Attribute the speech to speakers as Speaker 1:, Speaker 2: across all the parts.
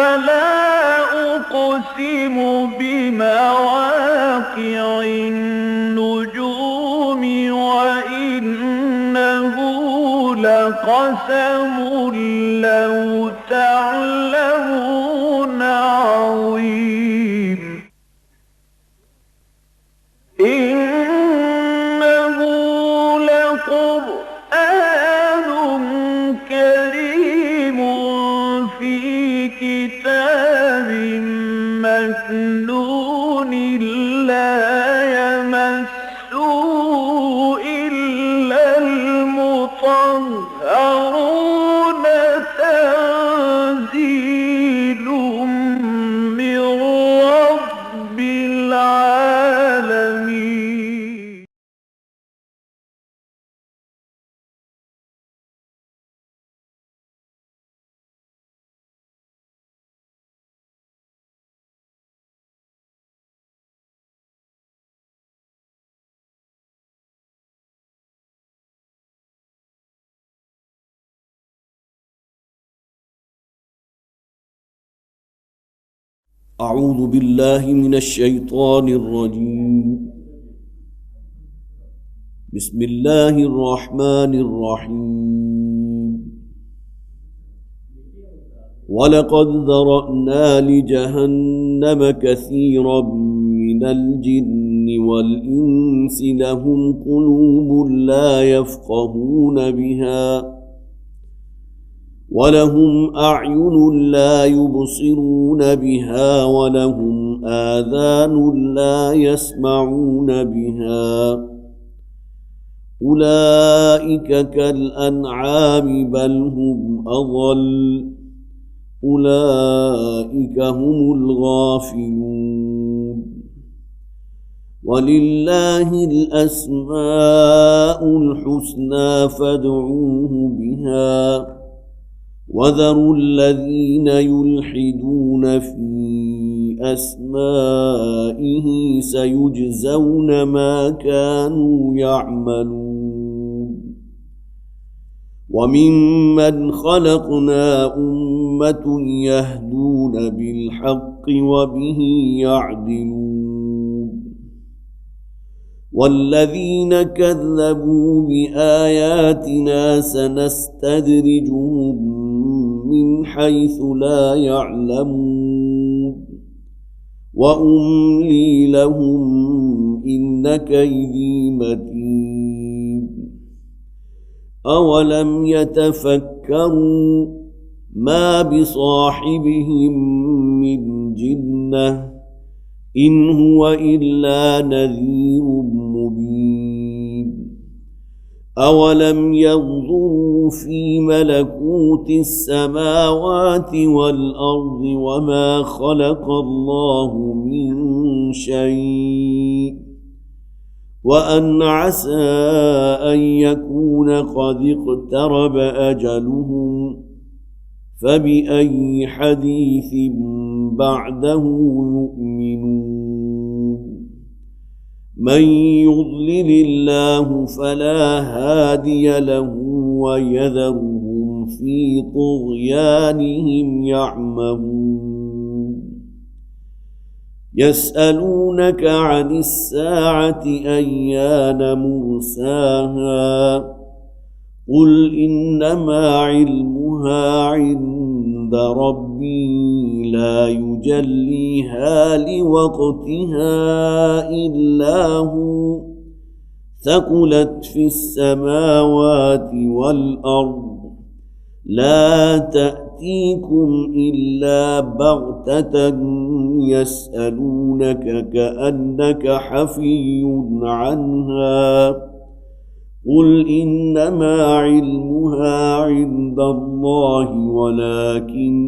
Speaker 1: فلا أقسم بمواقع النجوم وإنه لقسم لو تعلمون عظيم إنه لقرآن كريم في كتاب مكنون لا يمسه إلا المطهرون تنزيل من رب العالمين.
Speaker 2: أعوذ بالله من الشيطان الرجيم. بسم الله الرحمن الرحيم. ولقد ذرأنا لجهنم كثيرا من الجن والإنس لهم قلوب لا يفقهون بها ولهم أعين لا يبصرون بها ولهم آذان لا يسمعون بها أولئك كالأنعام بل هم أضل أولئك هم الغافلون. ولله الأسماء الحسنى فادعوه بها وذروا الذين يلحدون في أسمائه سيجزون ما كانوا يعملون. وممن خلقنا أمة يهدون بالحق وبه يعدلون. والذين كذبوا بآياتنا سنستدرجهم من حيث لا يعلمون وأملي لهم إن كيدي متين. أولم يتفكروا ما بصاحبهم من جنة إن هو إلا نذير مبين. أولم ينظروا في ملكوت السماوات والأرض وما خلق الله من شيء وأن عسى أن يكون قد اقترب أجلهم فبأي حديث بعده يؤمنون. من يضلل الله فلا هادي له ويذرهم في طغيانهم يعمهون. يسألونك عن الساعة أيان مرساها قل إنما علمها عند ربي لا يجليها لوقتها إلا هو ثقلت في السماوات والأرض لا تأتيكم إلا بغتة يسألونك كأنك حفي عنها قل إنما علمها عند الله ولكن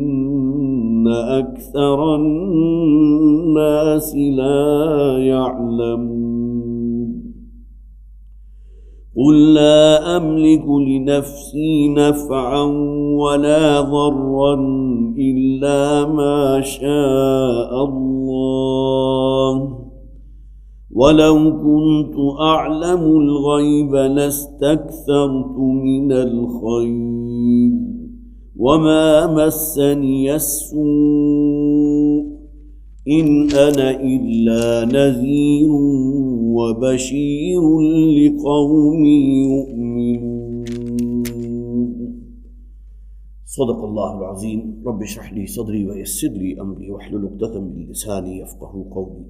Speaker 2: أكثر الناس لا يعلمون. قل لا أملك لنفسي نفعا ولا ضرا إلا ما شاء الله ولو كنت أعلم الغيب لاستكثرت من الخير وما مسني السوء إن أنا إلا نذير وبشير لقوم يؤمنون. صدق الله العظيم. رب اشرح لي صدري ويسر لي أمري واحلل عقدة من لساني يفقهوا قولي.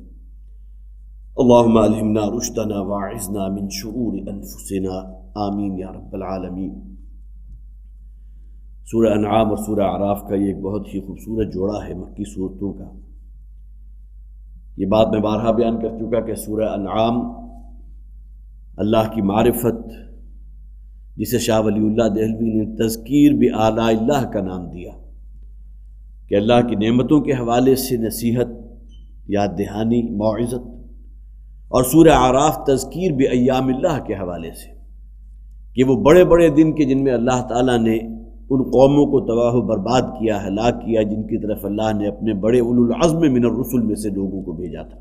Speaker 2: اللهم ألهمنا رشدنا واعذنا من شرور أنفسنا آمین یا رب العالمین. سورہ انعام اور سورہ اعراف کا یہ ایک بہت ہی خوبصورت جوڑا ہے مکی صورتوں کا. یہ بات میں بارہا بیان کر چکا کہ سورہ انعام اللہ کی معرفت، جسے شاہ ولی اللہ دہلوی نے تذکیر بآلاء اللہ کا نام دیا، کہ اللہ کی نعمتوں کے حوالے سے نصیحت، یاد دہانی، موعظت، اور سورہ اعراف تذکیر بایام اللہ کے حوالے سے، کہ وہ بڑے بڑے دن کے جن میں اللہ تعالیٰ نے ان قوموں کو تباہ و برباد کیا، ہلاک کیا، جن کی طرف اللہ نے اپنے بڑے اولو العزم من الرسل میں سے لوگوں کو بھیجا تھا.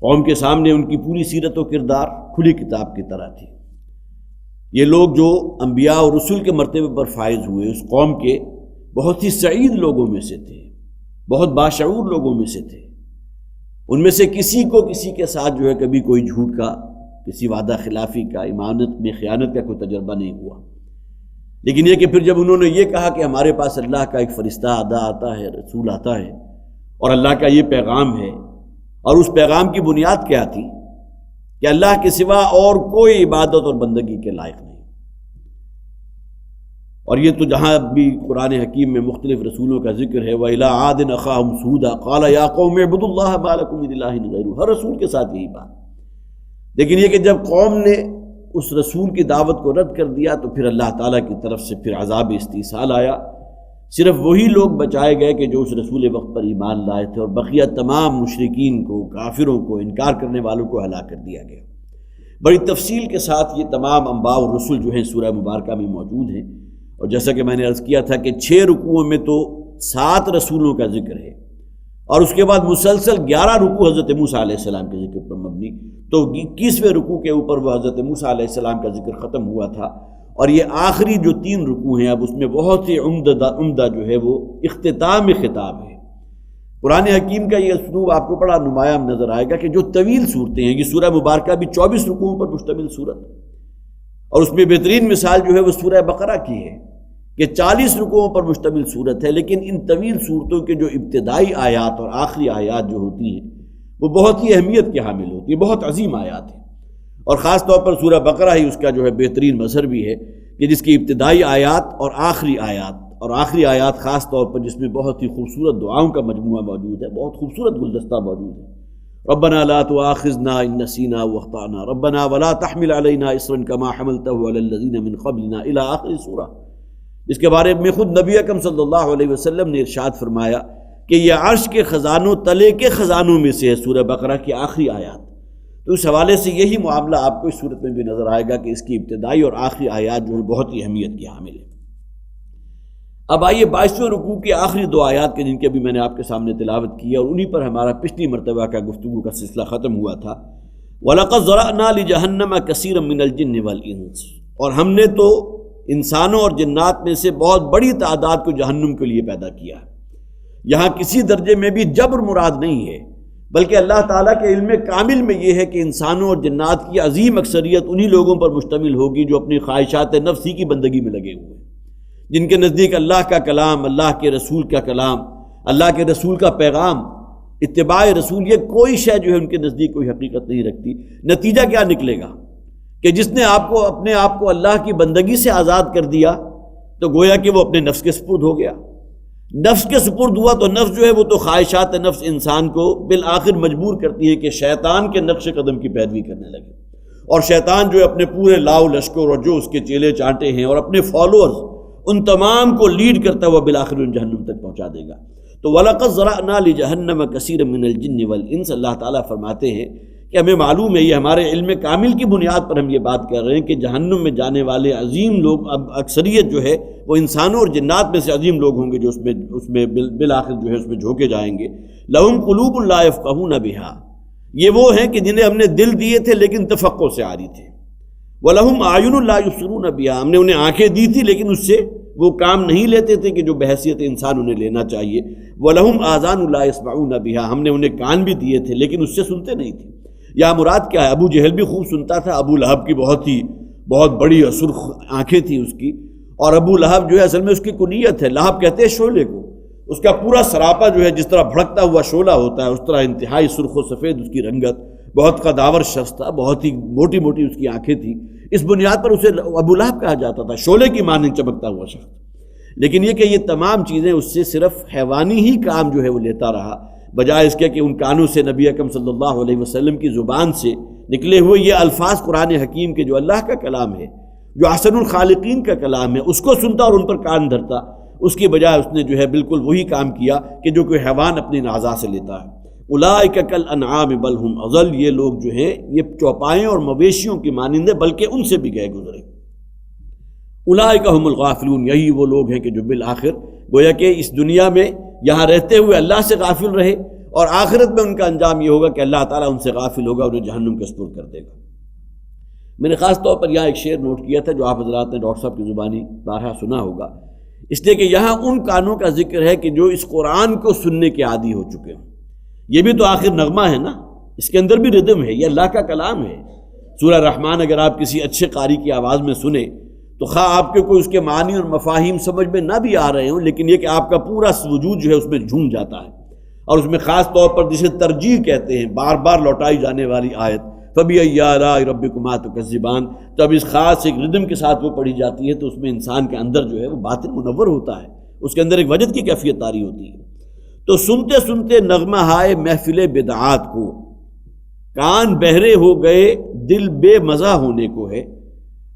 Speaker 2: قوم کے سامنے ان کی پوری سیرت و کردار کھلی کتاب کی طرح تھی. یہ لوگ جو انبیاء اور رسول کے مرتبے پر فائز ہوئے، اس قوم کے بہت ہی سعید لوگوں میں سے تھے، بہت باشعور لوگوں میں سے تھے. ان میں سے کسی کو کسی کے ساتھ جو ہے کبھی کوئی جھوٹ کا، کسی وعدہ خلافی کا، امانت میں خیانت کا کوئی تجربہ نہیں ہوا. لیکن یہ کہ پھر جب انہوں نے یہ کہا کہ ہمارے پاس اللہ کا ایک فرشتہ آتا ہے، رسول آتا ہے، اور اللہ کا یہ پیغام ہے، اور اس پیغام کی بنیاد کیا تھی کہ اللہ کے سوا اور کوئی عبادت اور بندگی کے لائق نہیں. اور یہ تو جہاں بھی قرآن حکیم میں مختلف رسولوں کا ذکر ہے، وَإِلَىٰ عَادٍ أَخَاهُمْ هُودًا قَالَ يَا قَوْمِ اعْبُدُوا اللَّهَ مَا لَكُم مِّنْ إِلَٰهٍ غَيْرُهُ. ہر رسول کے ساتھ یہی بات. لیکن یہ کہ جب قوم نے اس رسول کی دعوت کو رد کر دیا تو پھر اللہ تعالیٰ کی طرف سے پھر عذاب استیصال آیا. صرف وہی لوگ بچائے گئے کہ جو اس رسول وقت پر ایمان لائے تھے، اور بقیہ تمام مشرکین کو، کافروں کو، انکار کرنے والوں کو ہلاک کر دیا گیا. بڑی تفصیل کے ساتھ یہ تمام انباء اور رسل جو ہیں سورہ مبارکہ میں موجود ہیں. اور جیسا کہ میں نے عرض کیا تھا کہ 6 رکوعوں میں تو 7 رسولوں کا ذکر ہے، اور اس کے بعد مسلسل 11 رکوع حضرت موسیٰ علیہ السلام کے ذکر پر مبنی. تو 21ویں رکوع کے اوپر وہ حضرت موسیٰ علیہ السلام کا ذکر ختم ہوا تھا. اور یہ آخری جو 3 رکوع ہیں، اب اس میں بہت ہی عمدہ جو ہے وہ اختتام خطاب ہے. قرآن حکیم کا یہ اسلوب آپ کو بڑا نمایاں نظر آئے گا کہ جو طویل صورتیں ہیں، یہ سورہ مبارکہ بھی 24 رکوعوں پر مشتمل صورت، اور اس میں بہترین مثال جو ہے وہ سورہ بقرہ کی ہے کہ 40 رکوعوں پر مشتمل صورت ہے. لیکن ان طویل صورتوں کے جو ابتدائی آیات اور آخری آیات جو ہوتی ہیں وہ بہت ہی اہمیت کے حامل ہوتی ہیں، بہت عظیم آیات ہیں. اور خاص طور پر سورہ بقرہ ہی اس کا جو ہے بہترین مظہر بھی ہے کہ جس کی ابتدائی آیات اور آخری آیات خاص طور پر جس میں بہت ہی خوبصورت دعاؤں کا مجموعہ موجود ہے، بہت خوبصورت گلدستہ موجود ہے. ربنا لا تؤاخذنا ان نسینا واخطأنا ربنا ولا تحمل علينا اصرا كما حملته على الذين من قبلنا الى آخر سورہ. اس کے بارے میں خود نبی اکرم صلی اللہ علیہ وسلم نے ارشاد فرمایا کہ یہ عرش کے خزانوں تلے کے خزانوں میں سے ہے سورہ بقرہ کی آخری آیات. تو اس حوالے سے یہی معاملہ آپ کو اس صورت میں بھی نظر آئے گا کہ اس کی ابتدائی اور آخری آیات جو ہے بہت ہی اہمیت کی حامل ہے. اب آئیے 22ویں رکوع کی آخری 2 آیات کے جن کی ابھی میں نے آپ کے سامنے تلاوت کی ہے، اور انہی پر ہمارا پچھلی مرتبہ کا گفتگو کا سلسلہ ختم ہوا تھا. وَلَقَدْ ذَرَأْنَا لِجَهَنَّمَ كَثِيرًا مِّنَ الْجِنِّ وَالْإِنسِ. اور ہم نے تو انسانوں اور جنات میں سے بہت بڑی تعداد کو جہنم کے لیے پیدا کیا ہے. یہاں کسی درجے میں بھی جبر مراد نہیں ہے، بلکہ اللہ تعالیٰ کے علم کامل میں یہ ہے کہ انسانوں اور جنات کی عظیم اکثریت انہی لوگوں پر مشتمل ہوگی جو اپنی خواہشات نفسی کی بندگی میں لگے ہوئے ہیں، جن کے نزدیک اللہ کا کلام، اللہ کے رسول کا کلام، اللہ کے رسول کا پیغام، اتباع رسول، یہ کوئی شے جو ہے ان کے نزدیک کوئی حقیقت نہیں رکھتی. نتیجہ کیا نکلے گا کہ جس نے اپنے آپ کو اللہ کی بندگی سے آزاد کر دیا تو گویا کہ وہ اپنے نفس کے سپرد ہو گیا. نفس کے سپرد ہوا تو نفس جو ہے وہ تو خواہشات نفس انسان کو بالآخر مجبور کرتی ہے کہ شیطان کے نقش قدم کی پیروی کرنے لگے. اور شیطان جو ہے اپنے پورے لاؤ لشکر اور جو اس کے چیلے چانٹے ہیں اور اپنے فالوورز ان تمام کو لیڈ کرتا ہوا بالآخر ان جہنم تک پہنچا دے گا. تو وَلَقَدْ ذَرَأْنَا لِجَهَنَّمَ كَثِيرًا مِّنَ الْجِنِّ وَالْإِنسِ. اللہ تعالیٰ فرماتے ہیں کہ ہمیں معلوم ہے، یہ ہمارے علم کامل کی بنیاد پر ہم یہ بات کر رہے ہیں کہ جہنم میں جانے والے عظیم لوگ، اب اکثریت جو ہے وہ انسانوں اور جنات میں سے عظیم لوگ ہوں گے جو اس میں بالآخر جو ہے اس میں جھونکے جائیں گے. لَهُمْ قُلُوبٌ لَا يَفْقَهُونَ بِهَا. یہ وہ ہیں کہ جنہیں ہم نے دل دیے تھے لیکن تفقہ سے عاری تھے. وَلَهُمْ أَعْيُنٌ لَا يُبْصِرُونَ بِهَا. ہم نے انہیں آنکھیں دی تھی لیکن اس سے وہ کام نہیں لیتے تھے کہ جو بحیثیت انسان انہیں لینا چاہیے۔ وَلَهُمْ آذَانٌ لَا يَسْمَعُونَ بِهَا، ہم نے انہیں کان بھی دیے تھے لیکن اس سے سنتے نہیں تھے۔ یہاں مراد کیا ہے؟ ابو جہل بھی خوب سنتا تھا، ابو لہب کی بہت بڑی اور سرخ آنکھیں تھیں اس کی، اور ابو لہب جو ہے اصل میں اس کی کنیت ہے، لہب کہتے ہیں شعلے کو، اس کا پورا سراپا جو ہے جس طرح بھڑکتا ہوا شعلہ ہوتا ہے اس طرح انتہائی سرخ و سفید اس کی رنگت، بہت قداور شخص تھا، بہت ہی موٹی موٹی اس کی آنکھیں تھیں، اس بنیاد پر اسے ابو لہب کہا جاتا تھا، شعلے کی مانند چمکتا ہوا شخص۔ لیکن یہ کہ یہ تمام چیزیں اس سے صرف حیوانی ہی کام جو ہے وہ لیتا رہا، بجائے اس کے کہ ان کانوں سے نبی اکرم صلی اللہ علیہ وسلم کی زبان سے نکلے ہوئے یہ الفاظ قرآن حکیم کے جو اللہ کا کلام ہے، جو احسن الخالقین کا کلام ہے، اس کو سنتا اور ان پر کان دھرتا، اس کی بجائے اس نے جو ہے بالکل وہی کام کیا کہ جو کوئی حیوان اپنی اعضاء سے لیتا ہے۔ اولئک کالانعام بل هم اضل، یہ لوگ جو ہیں یہ چوپائیں اور مویشیوں کی مانند ہیں بلکہ ان سے بھی گئے گزرے۔ اولئک هم الغافلون، یہی وہ لوگ ہیں کہ جو بالآخر گویا کہ اس دنیا میں یہاں رہتے ہوئے اللہ سے غافل رہے، اور آخرت میں ان کا انجام یہ ہوگا کہ اللہ تعالیٰ ان سے غافل ہوگا، انہیں جہنم کے سپرد کر دے گا۔ میں نے خاص طور پر یہاں ایک شعر نوٹ کیا تھا جو آپ حضرات نے ڈاکٹر صاحب کی زبانی بارہا سنا ہوگا، اس لیے کہ یہاں ان کانوں کا ذکر ہے کہ جو اس قرآن کو سننے کے عادی ہو چکے ہیں۔ یہ بھی تو آخر نغمہ ہے نا، اس کے اندر بھی ردم ہے، یہ اللہ کا کلام ہے۔ سورہ رحمان اگر آپ کسی اچھے قاری کی آواز میں سنیں تو خواہ آپ کے کوئی اس کے معنی اور مفاہیم سمجھ میں نہ بھی آ رہے ہوں، لیکن یہ کہ آپ کا پورا وجود جو ہے اس میں جھوم جاتا ہے، اور اس میں خاص طور پر جسے ترجیح کہتے ہیں، بار بار لوٹائی جانے والی آیت فَبِأَيِّ آلَاءِ رَبِّكُمَا تُكَذِّبَانِ، جب اس خاص ایک ردم کے ساتھ وہ پڑھی جاتی ہے تو اس میں انسان کے اندر جو ہے وہ باطن منور ہوتا ہے، اس کے اندر ایک وجد کی کیفیت طاری ہوتی ہے۔ تو سنتے سنتے نغمہ ہائے محفل بدعات کو، کان بہرے ہو گئے دل بے مزہ ہونے کو ہے،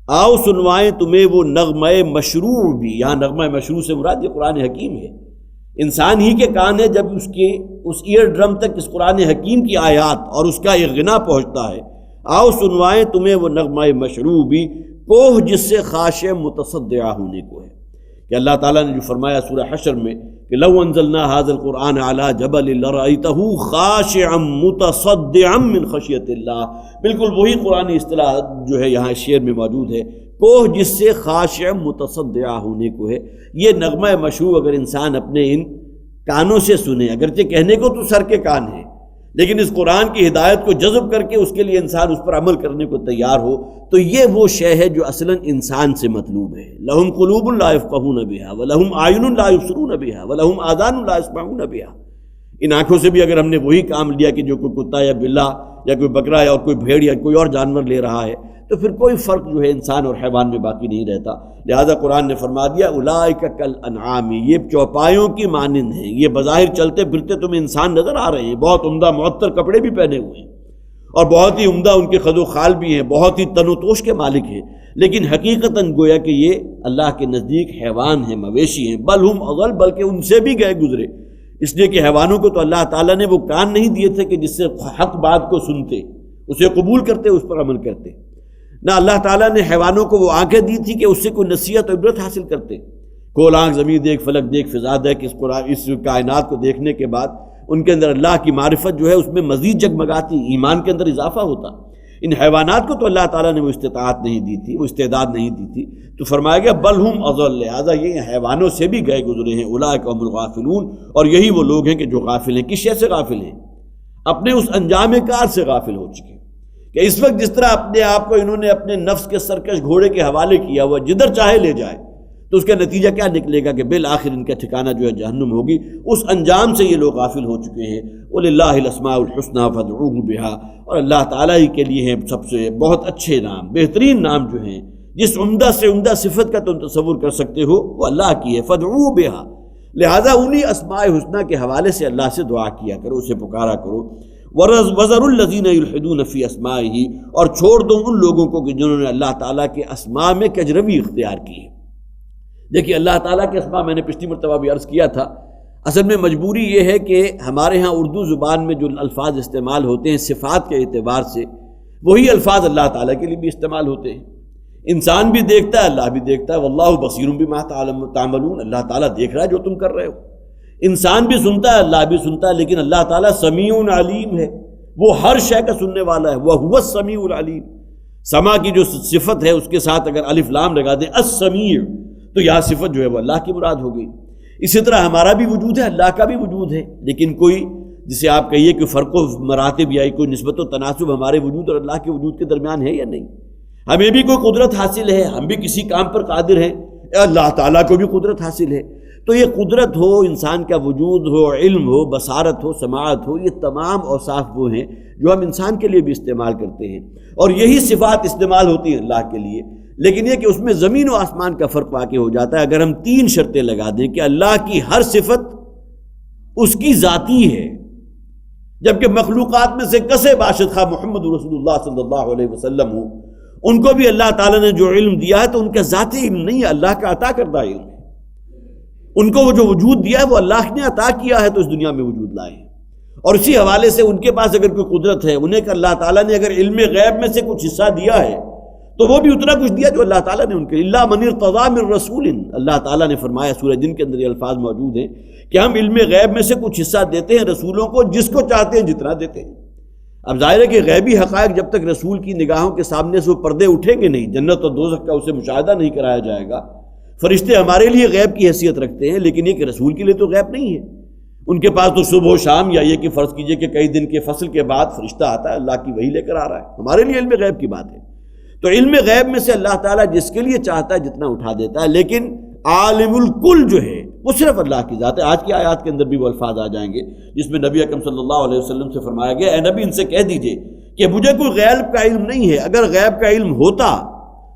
Speaker 2: آؤ سنوائیں تمہیں وہ نغمہ مشروع بھی۔ یہاں نغمہ مشروع سے مراد یہ قرآن حکیم ہے، انسان ہی کے کان ہے، جب اس ایئر ڈرم تک اس قرآن حکیم کی آیات اور اس کا ایک غنا پہنچتا ہے، آؤ سنوائیں تمہیں وہ نغمہ مشروع بھی، کوہ جس سے خاشع متصدعہ ہونے کو ہے۔ کہ اللہ تعالیٰ نے جو فرمایا سورہ حشر میں کہ لو انزلنا هذا القرآن على جبل لرأيته خاشعا متصدعا من خشیۃ اللہ، بالکل وہی قرآن اصطلاح جو ہے یہاں شعر میں موجود ہے، کوہ جس سے خاشع متصدعہ ہونے کو ہے۔ یہ نغمہ مشروع اگر انسان اپنے ان کانوں سے سنے، اگرچہ کہنے کو تو سر کے کان ہے، لیکن اس قرآن کی ہدایت کو جذب کر کے اس کے لیے انسان اس پر عمل کرنے کو تیار ہو، تو یہ وہ شے ہے جو اصلاً انسان سے مطلوب ہے۔ لہم قلوب لا یفقہون بہا ولہم اعین لا یبصرون بہا ولہم آذان لا یسمعون بہا۔ ان آنکھوں سے بھی اگر ہم نے وہی کام لیا کہ جو کوئی کتا یا بلا یا کوئی بکرا یا کوئی بھیڑ یا کوئی اور جانور لے رہا ہے، تو پھر کوئی فرق جو ہے انسان اور حیوان میں باقی نہیں رہتا۔ لہذا قرآن نے فرما دیا اولئک کالانعام، یہ چوپایوں کی مانند ہیں، یہ بظاہر چلتے پھرتے تمہیں انسان نظر آ رہے ہیں، بہت عمدہ معطر کپڑے بھی پہنے ہوئے ہیں اور بہت ہی عمدہ ان کے خد و خال بھی ہیں، بہت ہی تن و توش کے مالک ہیں، لیکن حقیقتاً گویا کہ یہ اللہ کے نزدیک حیوان ہیں، مویشی ہیں، بل ہم اضل، بلکہ ان سے بھی گئے گزرے، اس لیے کہ حیوانوں کو تو اللہ تعالیٰ نے وہ کان نہیں دیے تھے کہ جس سے حق بات کو سنتے، اسے قبول کرتے، اس پر عمل کرتے، نہ اللہ تعالیٰ نے حیوانوں کو وہ آنکھیں دی تھی کہ اس سے کوئی نصیحت اور عبرت حاصل کرتے۔ کول آنکھ زمین دیکھ فلک دیکھ فضا دیکھ، اس کائنات کو دیکھنے کے بعد ان کے اندر اللہ کی معرفت جو ہے اس میں مزید جگمگاتی، ایمان کے اندر اضافہ ہوتا۔ ان حیوانات کو تو اللہ تعالیٰ نے وہ استطاعت نہیں دی تھی، وہ استعداد نہیں دی تھی، تو فرمایا گیا بل ہم اضل، لہذا یہ حیوانوں سے بھی گئے گزرے ہیں، اولئک هم الغافلون، اور یہی وہ لوگ ہیں کہ جو غافل ہیں۔ کس شے سے غافل ہیں؟ اپنے اس انجام کار سے غافل ہو چکے کہ اس وقت جس طرح اپنے آپ کو انہوں نے اپنے نفس کے سرکش گھوڑے کے حوالے کیا ہوا، جدھر چاہے لے جائے، تو اس کا نتیجہ کیا نکلے گا کہ بالآخر ان کا ٹھکانہ جو ہے جہنم ہوگی۔ اس انجام سے یہ لوگ غافل ہو چکے ہیں۔ وَلِلَّهِ الْأَسْمَاءُ الْحُسْنَى فَادْعُوهُ بِهَا، اور اللہ تعالیٰ ہی کے لیے ہیں سب سے بہت اچھے نام، بہترین نام جو ہیں، جس عمدہ سے عمدہ صفت کا تم تصور کر سکتے ہو وہ اللہ کی ہے، فَادْعُوهُ بِهَا، لہذا انہی اسماء حسنہ کے حوالے سے اللہ سے دعا کیا کرو، اسے پکارا کرو۔ وَذَرُوا الَّذِينَ يُلْحِدُونَ فِي أَسْمَائِهِ، اور چھوڑ دو ان لوگوں کو کہ جنہوں نے اللہ تعالیٰ کے اسماء میں کجروی اختیار کی ہے۔ دیکھیے اللہ تعالیٰ کے اسماء میں نے پچھلی مرتبہ بھی عرض کیا تھا، اصل میں مجبوری یہ ہے کہ ہمارے ہاں اردو زبان میں جو الفاظ استعمال ہوتے ہیں صفات کے اعتبار سے، وہی الفاظ اللہ تعالیٰ کے لیے بھی استعمال ہوتے ہیں۔ انسان بھی دیکھتا ہے، اللہ بھی دیکھتا ہے، واللہ بصیر بما تعملون، اللہ تعالیٰ دیکھ رہا ہے جو تم کر رہے ہو۔ انسان بھی سنتا ہے، اللہ بھی سنتا ہے، لیکن اللہ تعالیٰ سمیع علیم ہے، وہ ہر شے کا سننے والا ہے، وَهُوَ السَّمِيعُ الْعَلِيمُ۔ سما کی جو صفت ہے اس کے ساتھ اگر الف لام لگا دیں السمیع، تو یہاں صفت جو ہے وہ اللہ کی مراد ہو گئی۔ اسی طرح ہمارا بھی وجود ہے، اللہ کا بھی وجود ہے، لیکن کوئی جسے آپ کہیے کہ فرق و مراتب یا کوئی نسبت و تناسب ہمارے وجود اور اللہ کے وجود کے درمیان ہے یا نہیں؟ ہمیں بھی کوئی قدرت حاصل ہے، ہم بھی کسی کام پر قادر ہیں، اللہ تعالیٰ کو بھی قدرت حاصل ہے۔ تو یہ قدرت ہو، انسان کا وجود ہو، علم ہو، بصارت ہو، سماعت ہو، یہ تمام اوصاف وہ ہیں جو ہم انسان کے لیے بھی استعمال کرتے ہیں، اور یہی صفات استعمال ہوتی ہیں اللہ کے لیے۔ لیکن یہ کہ اس میں زمین و آسمان کا فرق واقع ہو جاتا ہے اگر ہم 3 شرطیں لگا دیں کہ اللہ کی ہر صفت اس کی ذاتی ہے، جبکہ مخلوقات میں سے کسے باشد خواہ محمد رسول اللہ صلی اللہ علیہ وسلم ہو، ان کو بھی اللہ تعالیٰ نے جو علم دیا ہے تو ان کا ذاتی علم نہیں ہے، اللہ کا عطا کردہ علم ہے۔ ان کو وہ جو وجود دیا ہے وہ اللہ نے عطا کیا ہے تو اس دنیا میں وجود لائے ہیں، اور اسی حوالے سے ان کے پاس اگر کوئی قدرت ہے، انہیں کہ اللہ تعالیٰ نے اگر علم غیب میں سے کچھ حصہ دیا ہے تو وہ بھی اتنا کچھ دیا جو اللہ تعالیٰ نے ان کے اللہ من ارتضی من رسول، اللہ تعالیٰ نے فرمایا سورہ جن کے اندر یہ الفاظ موجود ہیں کہ ہم علم غیب میں سے کچھ حصہ دیتے ہیں رسولوں کو، جس کو چاہتے ہیں جتنا دیتے ہیں۔ اب ظاہر ہے کہ غیبی حقائق جب تک رسول کی نگاہوں کے سامنے سے وہ پردے اٹھیں گے نہیں، جنت اور دوزخ کا اسے مشاہدہ نہیں کرایا جائے گا۔ فرشتے ہمارے لیے غیب کی حیثیت رکھتے ہیں، لیکن یہ کہ رسول کے لیے تو غیب نہیں ہے، ان کے پاس تو صبح و شام، یا یہ کہ فرض کیجئے کہ کئی دن کے فصل کے بعد فرشتہ آتا ہے، اللہ کی وحی لے کر آ رہا ہے، ہمارے لیے علم غیب کی بات ہے۔ تو علم غیب میں سے اللہ تعالیٰ جس کے لیے چاہتا ہے جتنا اٹھا دیتا ہے، لیکن عالم الکل جو ہے وہ صرف اللہ کی ذات ہے۔ آج کی آیات کے اندر بھی وہ الفاظ آ جائیں گے جس میں نبی اکرم صلی اللہ علیہ وسلم سے فرمایا گیا، اے نبی ان سے کہہ دیجئے کہ مجھے کوئی غیب کا علم نہیں ہے، اگر غیب کا علم ہوتا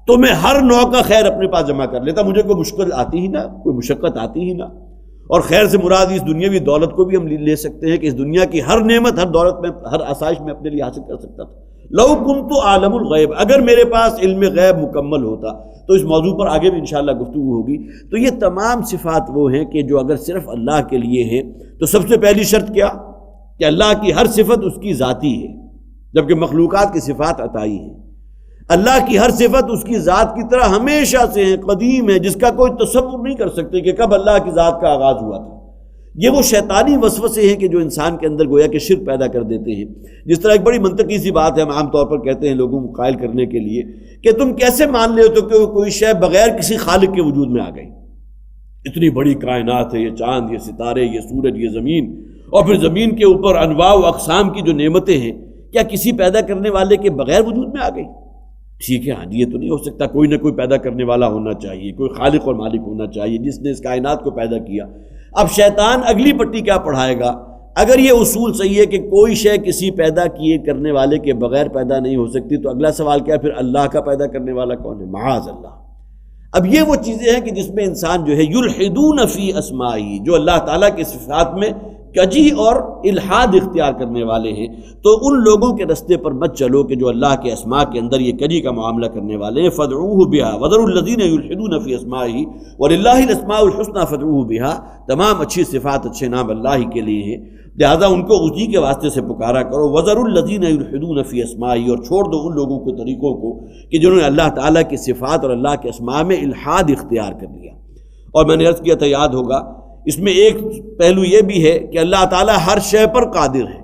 Speaker 2: تو میں ہر نوع کا خیر اپنے پاس جمع کر لیتا، مجھے کوئی مشکل آتی ہی نہ، کوئی مشقت آتی ہی نہ۔ اور خیر سے مراد اس دنیاوی دولت کو بھی ہم لے سکتے ہیں کہ اس دنیا کی ہر نعمت، ہر دولت میں، ہر آسائش میں اپنے لیے حاصل کر سکتا تھا۔ لو کنت عالم الغیب، اگر میرے پاس علم غیب مکمل ہوتا، تو اس موضوع پر آگے بھی انشاءاللہ گفتگو ہوگی۔ تو یہ تمام صفات وہ ہیں کہ جو اگر صرف اللہ کے لیے ہیں تو سب سے پہلی شرط کیا کہ اللہ کی ہر صفت اس کی ذاتی ہے، جبکہ مخلوقات کی صفات عطائی ہیں۔ اللہ کی ہر صفت اس کی ذات کی طرح ہمیشہ سے ہے، قدیم ہے، جس کا کوئی تصور نہیں کر سکتے کہ کب اللہ کی ذات کا آغاز ہوا تھا۔ یہ وہ شیطانی وسوسے ہیں کہ جو انسان کے اندر گویا کہ شرک پیدا کر دیتے ہیں۔ جس طرح ایک بڑی منطقی سی بات ہے، ہم عام طور پر کہتے ہیں لوگوں کو قائل کرنے کے لیے کہ تم کیسے مان لے ہو کہ کوئی شے بغیر کسی خالق کے وجود میں آ گئی؟ اتنی بڑی کائنات ہے، یہ چاند، یہ ستارے، یہ سورج، یہ زمین، اور پھر زمین کے اوپر انواع و اقسام کی جو نعمتیں ہیں، کیا کسی پیدا کرنے والے کے بغیر وجود میں آ گئی؟ ٹھیک ہے، ہاں جی، یہ تو نہیں ہو سکتا، کوئی نہ کوئی پیدا کرنے والا ہونا چاہیے، کوئی خالق اور مالک ہونا چاہیے جس نے اس کائنات کو پیدا کیا۔ اب شیطان اگلی پٹی کیا پڑھائے گا؟ اگر یہ اصول صحیح ہے کہ کوئی شے کسی پیدا کیے کرنے والے کے بغیر پیدا نہیں ہو سکتی، تو اگلا سوال کیا پھر اللہ کا پیدا کرنے والا کون ہے؟ معاذ اللہ۔ اب یہ وہ چیزیں ہیں کہ جس میں انسان جو ہے یلحدون فی اسمائی، جو اللہ تعالیٰ کے صفات میں کجی اور الحاد اختیار کرنے والے ہیں، تو ان لوگوں کے رستے پر مت چلو کہ جو اللہ کے اسماء کے اندر یہ کجی کا معاملہ کرنے والے ہیں۔ فادعوہ بہا وذروا الذین یلحدون فی اسمائہ وللہ الاسماء الحسنی فادعوہ بہا، تمام اچھی صفات، اچھے نام اللہ ہی کے لیے ہیں، لہذا ان کو اسی کے واسطے سے پکارا کرو۔ وذروا الذین یلحدون فی اسمائہ، اور چھوڑ دو ان لوگوں کے طریقوں کو کہ جنہوں نے اللہ تعالیٰ کی صفات اور اللہ کے اسماء میں الحاد اختیار کر لیا۔ اور میں نے عرض کیا تھا، یاد ہوگا، اس میں ایک پہلو یہ بھی ہے کہ اللہ تعالیٰ ہر شے پر قادر ہے،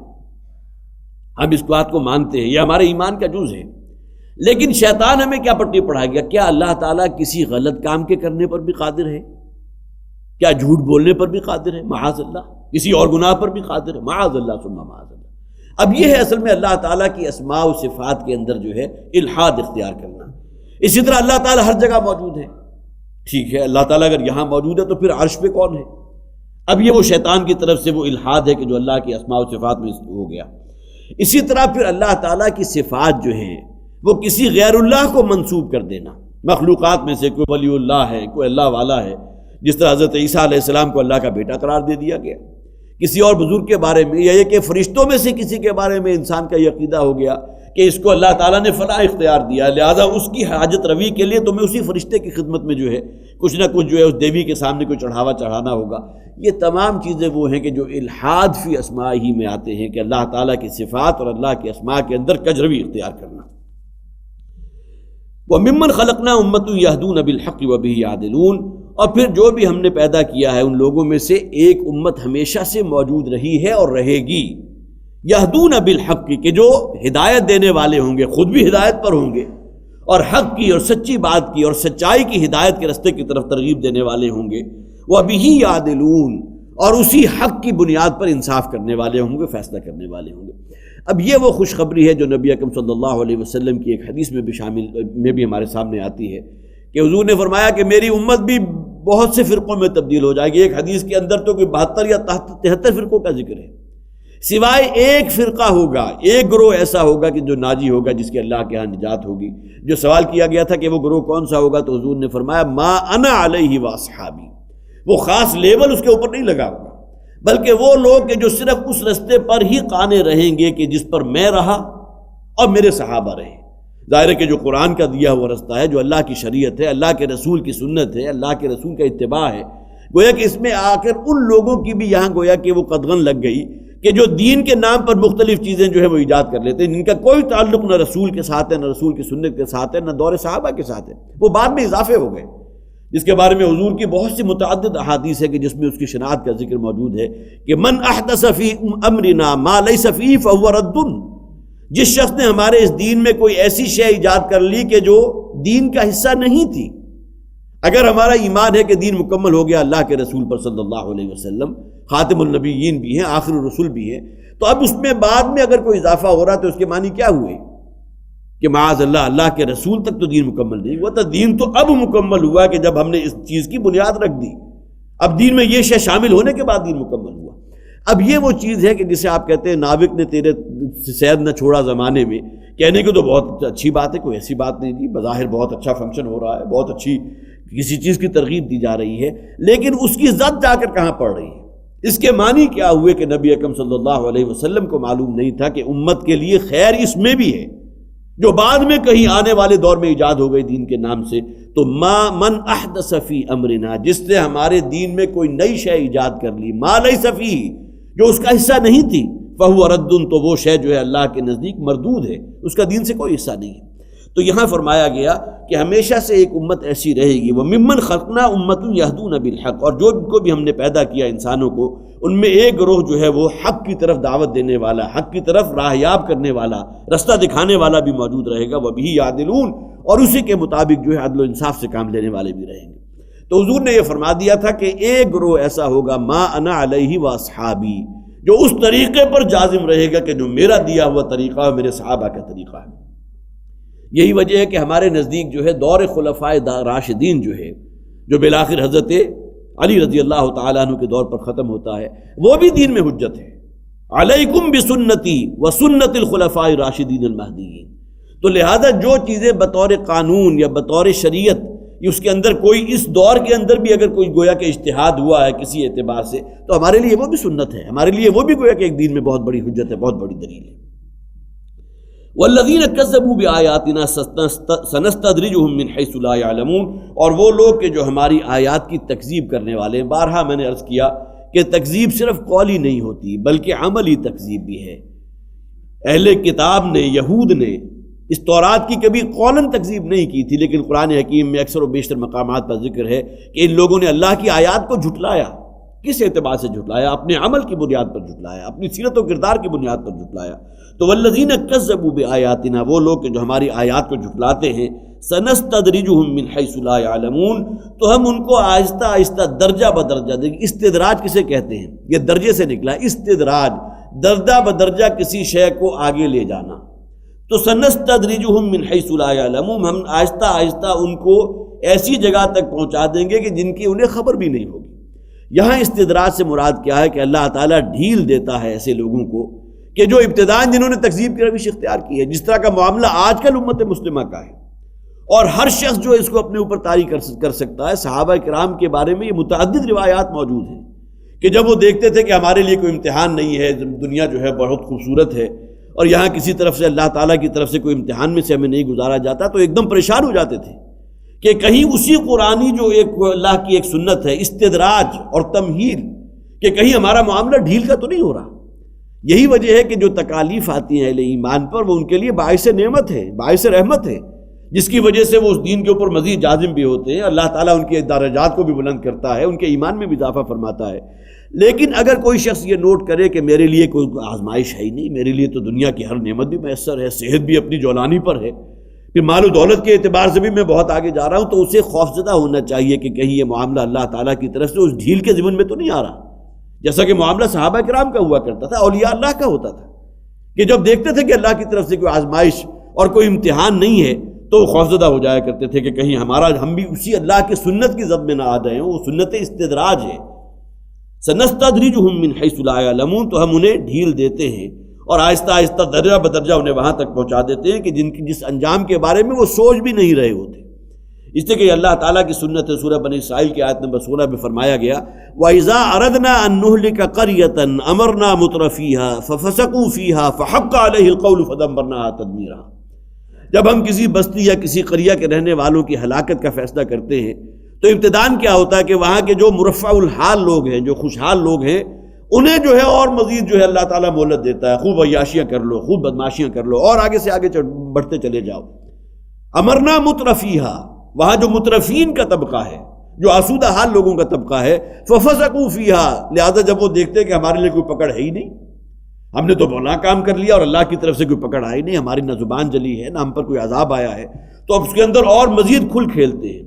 Speaker 2: ہم اس بات کو مانتے ہیں، یہ ہمارے ایمان کا جز ہے، لیکن شیطان ہمیں کیا پٹی پڑھا گیا؟ کیا اللہ تعالیٰ کسی غلط کام کے کرنے پر بھی قادر ہے؟ کیا جھوٹ بولنے پر بھی قادر ہے؟ معاذ اللہ۔ کسی اور گناہ پر بھی قادر ہے؟ معاذ اللہ ثم معاذ اللہ۔ اب یہ ہے اصل میں اللہ تعالیٰ کی اسماء و صفات کے اندر جو ہے الحاد اختیار کرنا۔ اسی طرح اللہ تعالیٰ ہر جگہ موجود ہے، ٹھیک ہے، اللہ تعالیٰ اگر یہاں موجود ہے تو پھر عرش پہ کون ہے؟ اب یہ وہ شیطان کی طرف سے وہ الحاد ہے کہ جو اللہ کی اسماء و صفات میں ہو گیا۔ اسی طرح پھر اللہ تعالیٰ کی صفات جو ہیں وہ کسی غیر اللہ کو منسوب کر دینا، مخلوقات میں سے کوئی ولی اللہ ہے، کوئی اللہ والا ہے، جس طرح حضرت عیسیٰ علیہ السلام کو اللہ کا بیٹا قرار دے دیا گیا، کسی اور بزرگ کے بارے میں، یا یہ کہ فرشتوں میں سے کسی کے بارے میں انسان کا یہ عقیدہ ہو گیا کہ اس کو اللہ تعالیٰ نے فلاں اختیار دیا، لہذا اس کی حاجت روی کے لیے تمہیں اسی فرشتے کی خدمت میں جو ہے کچھ نہ کچھ جو ہے اس دیوی کے سامنے کوئی چڑھاوا چڑھانا ہوگا۔ یہ تمام چیزیں وہ ہیں کہ جو الحاد فی اسماء ہی میں آتے ہیں، کہ اللہ تعالیٰ کی صفات اور اللہ کے اسماء کے اندر کجروی اختیار کرنا۔ وَمِمَّنْ خَلَقْنَا أُمَّةٌ يَهْدُونَ بِالْحَقِّ وَبِهِ يَعْدِلُونَ، اور پھر جو بھی ہم نے پیدا کیا ہے ان لوگوں میں سے ایک امت ہمیشہ سے موجود رہی ہے اور رہے گی، یہدون بالحق، کہ جو ہدایت دینے والے ہوں گے، خود بھی ہدایت پر ہوں گے اور حق کی اور سچی بات کی اور سچائی کی ہدایت کے رستے کی طرف ترغیب دینے والے ہوں گے، وَبِهِ يَعْدِلُونَ، اور اسی حق کی بنیاد پر انصاف کرنے والے ہوں گے، فیصلہ کرنے والے ہوں گے۔ اب یہ وہ خوشخبری ہے جو نبی اکرم صلی اللہ علیہ وسلم کی ایک حدیث میں بھی ہمارے سامنے آتی ہے کہ حضور نے فرمایا کہ میری امت بھی بہت سے فرقوں میں تبدیل ہو جائے گی۔ ایک حدیث کے اندر تو کوئی 72 یا 73 فرقوں کا ذکر ہے، سوائے ایک فرقہ ہوگا، ایک گروہ ایسا ہوگا کہ جو ناجی ہوگا، جس کے اللہ کے ہاں نجات ہوگی۔ جو سوال کیا گیا تھا کہ وہ گروہ کون سا ہوگا، تو حضور نے فرمایا ما انا علیہ واصحابی، وہ خاص لیبل اس کے اوپر نہیں لگا ہوگا، بلکہ وہ لوگ کہ جو صرف اس رستے پر ہی قانے رہیں گے کہ جس پر میں رہا اور میرے صحابہ رہے۔ ظاہر ہے کہ جو قرآن کا دیا ہوا رستہ ہے، جو اللہ کی شریعت ہے، اللہ کے رسول کی سنت ہے، اللہ کے رسول کا اتباع ہے، گویا کہ اس میں آ کر ان لوگوں کی بھی یہاں گویا کہ وہ قدغن لگ گئی کہ جو دین کے نام پر مختلف چیزیں جو ہے وہ ایجاد کر لیتے ہیں، جن کا کوئی تعلق نہ رسول کے ساتھ ہے، نہ رسول کی سنت کے ساتھ ہے، نہ دور صحابہ کے ساتھ ہے، وہ بعد میں اضافے ہو گئے، جس کے بارے میں حضور کی بہت سی متعدد احادیث ہے کہ جس میں اس کی شناعت کا ذکر موجود ہے کہ من احدث فی امرنا ما لیس فیہ فہو رد، جس شخص نے ہمارے اس دین میں کوئی ایسی شے ایجاد کر لی کہ جو دین کا حصہ نہیں تھی۔ اگر ہمارا ایمان ہے کہ دین مکمل ہو گیا اللہ کے رسول پر صلی اللہ علیہ وسلم، خاتم النبیین بھی ہیں، آخر الرسول بھی ہیں، تو اب اس میں بعد میں اگر کوئی اضافہ ہو رہا تو اس کے معنی کیا ہوئے کہ معاذ اللہ، اللہ کے رسول تک تو دین مکمل نہیں ہوا تھا، دین تو اب مکمل ہوا کہ جب ہم نے اس چیز کی بنیاد رکھ دی، اب دین میں یہ شے شامل ہونے کے بعد دین مکمل ہوا۔ اب یہ وہ چیز ہے کہ جسے آپ کہتے ہیں ناوک نے تیرے سید نہ چھوڑا زمانے میں، کہنے کی تو بہت اچھی بات ہے، کوئی ایسی بات نہیں تھی، بظاہر بہت اچھا فنکشن ہو رہا ہے، بہت اچھی کسی چیز کی ترغیب دی جا رہی ہے، لیکن اس کی زد جا کر کہاں پڑ رہی ہے؟ اس کے معنی کیا ہوئے کہ نبی اکرم صلی اللہ علیہ وسلم کو معلوم نہیں تھا کہ امت کے لیے خیر اس میں بھی ہے جو بعد میں کہیں آنے والے دور میں ایجاد ہو گئی دین کے نام سے۔ تو ما من احدث فی امرنا، جس نے ہمارے دین میں کوئی نئی شے ایجاد کر لی، ما لیس فیہ، جو اس کا حصہ نہیں تھی، فہو رد، تو وہ شے جو ہے اللہ کے نزدیک مردود ہے، اس کا دین سے کوئی حصہ نہیں ہے۔ تو یہاں فرمایا گیا کہ ہمیشہ سے ایک امت ایسی رہے گی، وَمِمَّنْ خَلَقْنَا أُمَّةٌ يَهْدُونَ بِالْحَقِّ، اور جو کو بھی ہم نے پیدا کیا انسانوں کو، ان میں ایک گروہ جو ہے وہ حق کی طرف دعوت دینے والا، حق کی طرف راہیاب کرنے والا، رستہ دکھانے والا بھی موجود رہے گا، وَبِهِ يَعْدِلُونَ، اور اسی کے مطابق جو ہے عدل و انصاف سے کام لینے والے بھی رہیں گے۔ تو حضور نے یہ فرما دیا تھا کہ ایک گروہ ایسا ہوگا ما انا علیہ واصحابی، جو اس طریقے پر جازم رہے گا کہ جو میرا دیا ہوا طریقہ ہے، میرے صحابہ کا طریقہ ہے۔ یہی وجہ ہے کہ ہمارے نزدیک جو ہے دور خلفائے راشدین جو ہے، جو بالآخر حضرت علی رضی اللہ تعالیٰ عنہ کے دور پر ختم ہوتا ہے، وہ بھی دین میں حجت ہے۔ علیکم بسنتی وسنت الخلفاء الراشدین المہدیین، تو لہذا جو چیزیں بطور قانون یا بطور شریعت، اس کے اندر کوئی اس دور کے اندر بھی اگر کوئی گویا کہ اجتہاد ہوا ہے کسی اعتبار سے، تو ہمارے لیے وہ بھی سنت ہے، ہمارے لیے وہ بھی گویا کہ ایک دین میں بہت بڑی حجت ہے، بہت بڑی دلیل ہے۔ والذین کذبوا بآیاتنا سنستدرجهم من حیث لا یعلمون، اور وہ لوگ کہ جو ہماری آیات کی تکذیب کرنے والے ہیں۔ بارہا میں نے عرض کیا کہ تکذیب صرف قولی نہیں ہوتی بلکہ عملی تکذیب بھی ہے۔ اہل کتاب نے، یہود نے اس تورات کی کبھی قولاً تکذیب نہیں کی تھی، لیکن قرآن حکیم میں اکثر و بیشتر مقامات پر ذکر ہے کہ ان لوگوں نے اللہ کی آیات کو جھٹلایا۔ کس اعتبار سے جھٹلایا؟ اپنے عمل کی بنیاد پر جھٹلایا، اپنی سیرت و کردار کی بنیاد پر جھٹلایا۔ تو والذین کذبوا بآیاتنا، وہ لوگ کہ جو ہماری آیات کو جھٹلاتے ہیں، سنستدرجهم من حیث لا یعلمون، تو ہم ان کو آہستہ آہستہ درجہ بدرجہ دیں گے۔ استدراج کسے کہتے ہیں؟ یہ درجے سے نکلا، استدراج، درجہ بدرجہ کسی شے کو آگے لے جانا۔ تو سنستدرجهم من حیث لا یعلمون، ہم آہستہ آہستہ ان کو ایسی جگہ تک پہنچا دیں گے کہ جن کی انہیں خبر بھی نہیں ہوگی۔ یہاں استدراج سے مراد کیا ہے کہ اللہ تعالیٰ ڈھیل دیتا ہے ایسے لوگوں کو کہ جو ابتداءً جنہوں نے تکذیب کی روش اختیار کی ہے، جس طرح کا معاملہ آج کل امت مسلمہ کا ہے، اور ہر شخص جو اس کو اپنے اوپر طاری کر سکتا ہے۔ صحابہ کرام کے بارے میں یہ متعدد روایات موجود ہیں کہ جب وہ دیکھتے تھے کہ ہمارے لیے کوئی امتحان نہیں ہے، دنیا جو ہے بہت خوبصورت ہے اور یہاں کسی طرف سے اللہ تعالیٰ کی طرف سے کوئی امتحان میں سے ہمیں نہیں گزارا جاتا، تو ایک دم پریشان ہو جاتے تھے کہ کہیں اسی قرآنی جو ایک اللہ کی ایک سنت ہے، استدراج اور تمہیل، کہ کہیں ہمارا معاملہ ڈھیل کا تو نہیں ہو رہا۔ یہی وجہ ہے کہ جو تکالیف آتی ہیں اہل ایمان پر، وہ ان کے لیے باعث نعمت ہے، باعث رحمت ہے، جس کی وجہ سے وہ اس دین کے اوپر مزید جازم بھی ہوتے ہیں۔ اللہ تعالیٰ ان کے درجات کو بھی بلند کرتا ہے، ان کے ایمان میں بھی اضافہ فرماتا ہے۔ لیکن اگر کوئی شخص یہ نوٹ کرے کہ میرے لیے کوئی آزمائش ہے ہی نہیں، میرے لیے تو دنیا کی ہر نعمت بھی میسر ہے، صحت بھی اپنی جولانی پر ہے، پھر مال و دولت کے اعتبار سے بھی میں بہت آگے جا رہا ہوں، تو اسے خوفزدہ ہونا چاہیے کہ کہیں یہ معاملہ اللہ تعالیٰ کی طرف سے اس ڈھیل کے ضمن میں تو نہیں آ رہا، جیسا کہ معاملہ صحابہ کرام کا ہوا کرتا تھا، اولیاء اللہ کا ہوتا تھا، کہ جب دیکھتے تھے کہ اللہ کی طرف سے کوئی آزمائش اور کوئی امتحان نہیں ہے تو خوفزدہ ہو جایا کرتے تھے کہ کہیں ہم بھی اسی اللہ کی سنت کی زد میں نہ آ جائیں، وہ سنت استدراج ہے، سنستدرجہم من حیث لا یعلمون، تو ہم انہیں ڈھیل دیتے ہیں اور آہستہ آہستہ درجہ بدرجہ انہیں وہاں تک پہنچا دیتے ہیں کہ جس انجام کے بارے میں وہ سوچ بھی نہیں رہے ہوتے۔ اس لیے کہ اللہ تعالیٰ کی سنت سورہ بنی اسرائیل کی آیت نمبر 16 میں فرمایا گیا وَإِذَا أَرَدْنَا أَن نُهْلِكَ قَرْيَةً أَمَرْنَا مُتْرَفِيهَا فَفَسَقُوا فِيهَا فَحَقَّ عَلَيْهِ الْقَوْلُ فَدَمَّرْنَاهَا تَدْمِيرًا، جب ہم کسی بستی یا کسی قریہ کے رہنے والوں کی ہلاکت کا فیصلہ کرتے ہیں تو ابتداً کیا ہوتا ہے کہ وہاں کے جو مرفع الحال لوگ ہیں، جو خوشحال لوگ ہیں، انہیں جو ہے اور مزید جو ہے اللہ تعالیٰ مہلت دیتا ہے، خوب عیاشیاں کر لو، خوب بدماشیاں کر لو، اور آگے سے آگے بڑھتے چلے جاؤ۔ امرنا مترفیہا، وہاں جو مترفین کا طبقہ ہے، جو آسودہ حال لوگوں کا طبقہ ہے، ففسقوا فیہا، لہذا جب وہ دیکھتے کہ ہمارے لیے کوئی پکڑ ہے ہی نہیں، ہم نے تو بھلا کام کر لیا اور اللہ کی طرف سے کوئی پکڑ آئی نہیں، ہماری نہ زبان جلی ہے نہ ہم پر کوئی عذاب آیا ہے، تو اب اس کے اندر اور مزید کھل کھیلتے ہیں۔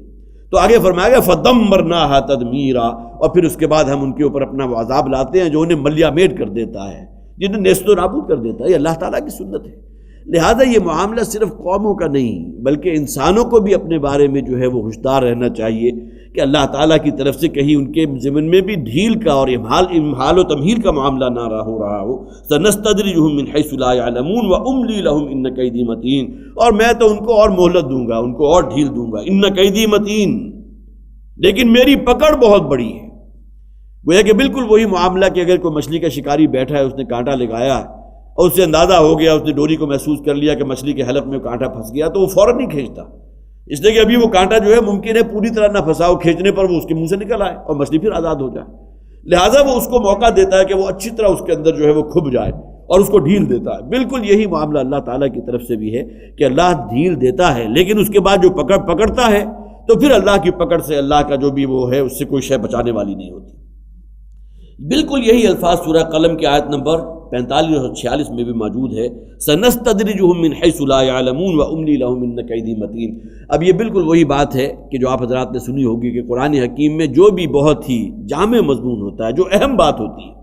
Speaker 2: تو آگے فرمایا گیا فَدَمَّرْنَاهَا تَدْمِيرًا، اور پھر اس کے بعد ہم ان کے اوپر اپنا وہ عذاب لاتے ہیں جو انہیں ملیا میٹ کر دیتا ہے، جنہیں نیست و نابود کر دیتا ہے۔ یہ اللہ تعالیٰ کی سنت ہے۔ لہذا یہ معاملہ صرف قوموں کا نہیں بلکہ انسانوں کو بھی اپنے بارے میں جو ہے وہ ہوشیار رہنا چاہیے کہ اللہ تعالیٰ کی طرف سے کہیں ان کے ضمن میں بھی ڈھیل کا اور امہال و تمہیل کا معاملہ نہ ہو رہا ہو۔ سَنَسْتَدْرِجُهُم مِّن حَيْثُ لَا يَعْلَمُونَ وَأُمْلِي لَهُمْ إِنَّ كَيْدِي مَتِينٌ، اور میں تو ان کو اور مہلت دوں گا، ان کو اور ڈھیل دوں گا، إِنَّ كَيْدِي مَتِينٌ، لیکن میری پکڑ بہت بڑی ہے۔ گویا کہ بالکل وہی معاملہ کہ اگر کوئی مچھلی کا شکاری بیٹھا ہے، اس نے کانٹا لگایا اور اسے اندازہ ہو گیا، اس نے ڈوری کو محسوس کر لیا کہ مچھلی کے حلق میں کانٹا پھنس گیا، تو وہ فوراً نہیں کھینچتا، اس لیے کہ ابھی وہ کانٹا جو ہے ممکن ہے پوری طرح نہ پھنساؤ، کھینچنے پر وہ اس کے منہ سے نکل آئے اور مچھلی پھر آزاد ہو جائے۔ لہٰذا وہ اس کو موقع دیتا ہے کہ وہ اچھی طرح اس کے اندر جو ہے وہ کھب جائے اور اس کو ڈھیل دیتا ہے۔ بالکل یہی معاملہ اللہ تعالیٰ کی طرف سے بھی ہے کہ اللہ ڈھیل دیتا ہے، لیکن اس کے بعد جو پکڑتا ہے تو پھر اللہ کی پکڑ سے اللہ کا جو بھی وہ ہے اس سے کوئی شے بچانے والی نہیں ہوتی۔ بالکل یہی الفاظ سورہ قلم کی آیت نمبر 45 اور 46 میں بھی موجود ہے، سنستدرجہم من حیث لا یعلمون واملی لہم ان کیدی متین۔ اب یہ بالکل وہی بات ہے کہ جو آپ حضرات نے سنی ہوگی کہ قرآن حکیم میں جو بھی بہت ہی جامع مضمون ہوتا ہے، جو اہم بات ہوتی ہے،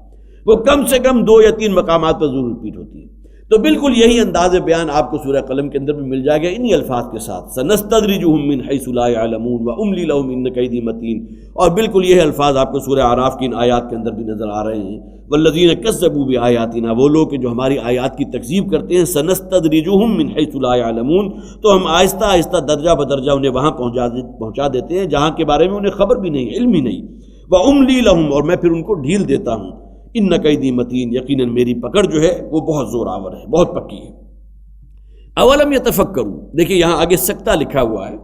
Speaker 2: وہ کم سے کم 2 یا 3 مقامات پر ضرور ریپیٹ ہوتی ہے۔ تو بالکل یہی انداز بیان آپ کو سورہ قلم کے اندر بھی مل جائے گا انہی الفاظ کے ساتھ، سنستدرجہم من حیث لا یعلمون واملی لہم ان کیدی متین، اور بالکل یہ الفاظ آپ کو سورہ اعراف کی ان آیات کے اندر بھی نظر آ رہے ہیں۔ والذین کذبوا بآیاتنا، وہ لوگ کہ جو ہماری آیات کی تکذیب کرتے ہیں، سنستدرجہم من حیث لا یعلمون، تو ہم آہستہ آہستہ درجہ بدرجہ انہیں وہاں پہنچا دیتے ہیں جہاں کے بارے میں انہیں خبر بھی نہیں، علم ہی نہیں۔ واملی لہم، اور میں پھر ان کو ڈھیل دیتا ہوں، ان کیدی متین، یقیناً میری پکڑ جو ہے وہ بہت زور آور ہے، بہت پکی ہے۔ اولم یتفکروا، دیکھیے یہاں آگے سکتہ لکھا ہوا ہے،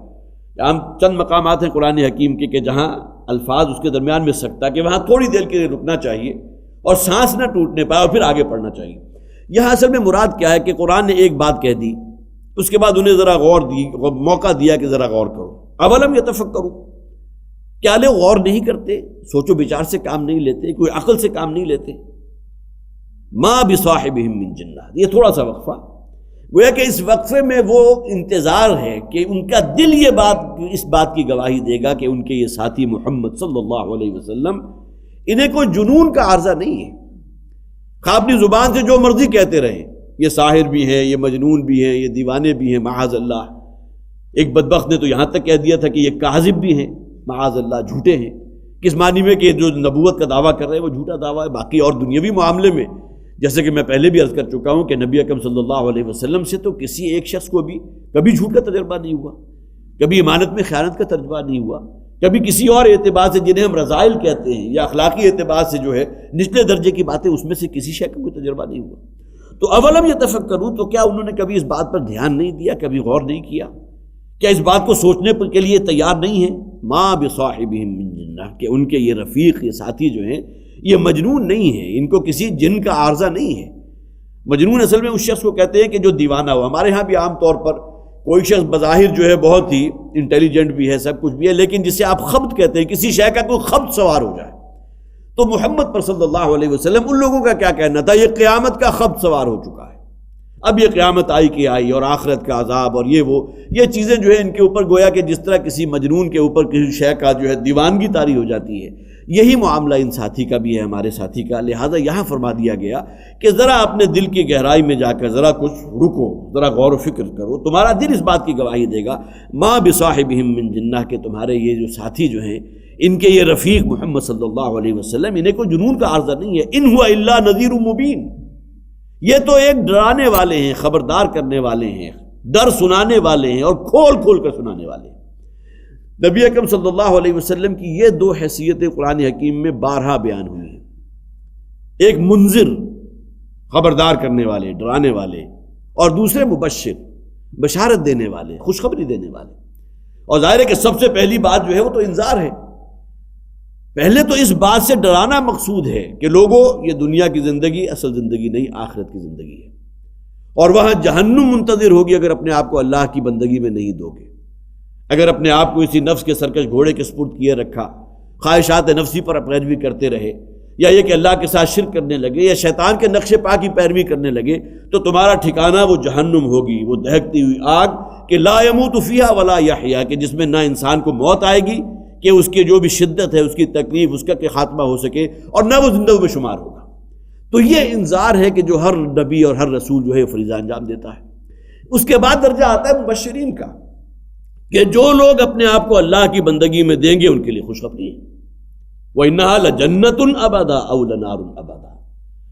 Speaker 2: یہاں چند مقامات ہیں قرآن حکیم کے کہ جہاں الفاظ اس کے درمیان میں سکتہ، کہ وہاں تھوڑی دیر کے لیے رکنا چاہیے اور سانس نہ ٹوٹنے پائے اور پھر آگے پڑھنا چاہیے۔ یہاں اصل میں مراد کیا ہے کہ قرآن نے ایک بات کہہ دی، اس کے بعد انہیں ذرا موقع دیا کہ ذرا غور کرو۔ اولم یتفکروا، کیا لوگ غور نہیں کرتے، سوچ و بچار سے کام نہیں لیتے، کوئی عقل سے کام نہیں لیتے؟ ما بصاحبہم من جنہ، یہ تھوڑا سا وقفہ، گویا کہ اس وقفے میں وہ انتظار ہے کہ ان کا دل اس بات کی گواہی دے گا کہ ان کے یہ ساتھی محمد صلی اللہ علیہ وسلم، انہیں کوئی جنون کا عارضہ نہیں ہے، خواہ اپنی زبان سے جو مرضی کہتے رہیں، یہ ساحر بھی ہیں، یہ مجنون بھی ہیں، یہ دیوانے بھی ہیں، معاذ اللہ۔ ایک بدبخت نے تو یہاں تک کہہ دیا تھا کہ یہ کاذب بھی ہیں، معاذ اللہ، جھوٹے ہیں، کس معنی میں کہ جو نبوت کا دعویٰ کر رہے ہیں وہ جھوٹا دعویٰ ہے۔ باقی اور دنیاوی معاملے میں جیسے کہ میں پہلے بھی عرض کر چکا ہوں کہ نبی اکرم صلی اللہ علیہ وسلم سے تو کسی ایک شخص کو بھی کبھی جھوٹ کا تجربہ نہیں ہوا، کبھی امانت میں خیانت کا تجربہ نہیں ہوا، کبھی کسی اور اعتبار سے جنہیں ہم رذائل کہتے ہیں یا اخلاقی اعتبار سے جو ہے نچلے درجے کی باتیں، اس میں سے کسی شے کا کوئی تجربہ نہیں ہوا۔ تو اولم یتفکروا، تو کیا انہوں نے کبھی اس بات پر دھیان نہیں دیا، کبھی غور نہیں کیا، کیا اس بات کو سوچنے کے لیے تیار نہیں ہیں؟ ما بصاحبہم من جنہ، کہ ان کے یہ رفیق، یہ ساتھی جو ہیں یہ مجنون نہیں ہیں، ان کو کسی جن کا عارضہ نہیں ہے۔ مجنون اصل میں اس شخص کو کہتے ہیں کہ جو دیوانہ ہو۔ ہمارے ہاں بھی عام طور پر کوئی شخص بظاہر جو ہے بہت ہی انٹیلیجنٹ بھی ہے، سب کچھ بھی ہے، لیکن جسے آپ خبط کہتے ہیں، کسی شے کا کوئی خبط سوار ہو جائے، تو محمد پر صلی اللہ علیہ وسلم ان لوگوں کا کیا کہنا تھا؟ یہ قیامت کا خبط سوار ہو چکا ہے، اب یہ قیامت آئی کہ آئی، اور آخرت کا عذاب اور یہ چیزیں جو ہے ان کے اوپر گویا کہ جس طرح کسی مجنون کے اوپر کسی شے کا جو ہے دیوانگی طاری ہو جاتی ہے، یہی معاملہ ان ساتھی کا بھی ہے، ہمارے ساتھی کا۔ لہٰذا یہاں فرما دیا گیا کہ ذرا اپنے دل کی گہرائی میں جا کر ذرا کچھ رکو، ذرا غور و فکر کرو، تمہارا دل اس بات کی گواہی دے گا ما بصاحبہم من جنہ، کہ تمہارے یہ جو ساتھی جو ہیں ان کے یہ رفیق محمد صلی اللہ علیہ وسلم، انہیں کوئی جنون کا عارضہ نہیں ہے۔ ان ہوا الا نذیر مبین، یہ تو ایک ڈرانے والے ہیں، خبردار کرنے والے ہیں، ڈر سنانے والے ہیں اور کھول کھول کر سنانے والے ہیں۔ نبی اکرم صلی اللہ علیہ وسلم کی یہ دو حیثیتیں قرآن حکیم میں بارہا بیان ہوئی ہیں، ایک منذر، خبردار کرنے والے، ڈرانے والے، اور دوسرے مبشر، بشارت دینے والے، خوشخبری دینے والے۔ اور ظاہر ہے کہ سب سے پہلی بات جو ہے وہ تو انذار ہے۔ پہلے تو اس بات سے ڈرانا مقصود ہے کہ لوگوں یہ دنیا کی زندگی اصل زندگی نہیں، آخرت کی زندگی ہے، اور وہاں جہنم منتظر ہوگی اگر اپنے آپ کو اللہ کی بندگی میں نہیں دو گے، اگر اپنے آپ کو اسی نفس کے سرکش گھوڑے کے سپرد کیے رکھا، خواہشات نفسی پر پیروی کرتے رہے، یا یہ کہ اللہ کے ساتھ شرک کرنے لگے یا شیطان کے نقش پا کی پیروی کرنے لگے، تو تمہارا ٹھکانہ وہ جہنم ہوگی، وہ دہکتی ہوئی آگ کہ لا يموت فیہا ولا یحیا، کہ جس میں نہ انسان کو موت آئے گی کہ اس کی جو بھی شدت ہے، اس کی تکلیف، اس کا کہ خاتمہ ہو سکے، اور نہ وہ زندہ میں شمار ہوگا۔ تو یہ انذار ہے کہ جو ہر نبی اور ہر رسول جو ہے فریضہ انجام دیتا ہے۔ اس کے بعد درجہ آتا ہے مبشرین کا، کہ جو لوگ اپنے آپ کو اللہ کی بندگی میں دیں گے ان کے لیے خوشخبری ہے۔ وَإِنَّهَا لَجَنَّةٌ أَبَدًا أَوْ لَنَارٌ أَبَدًا،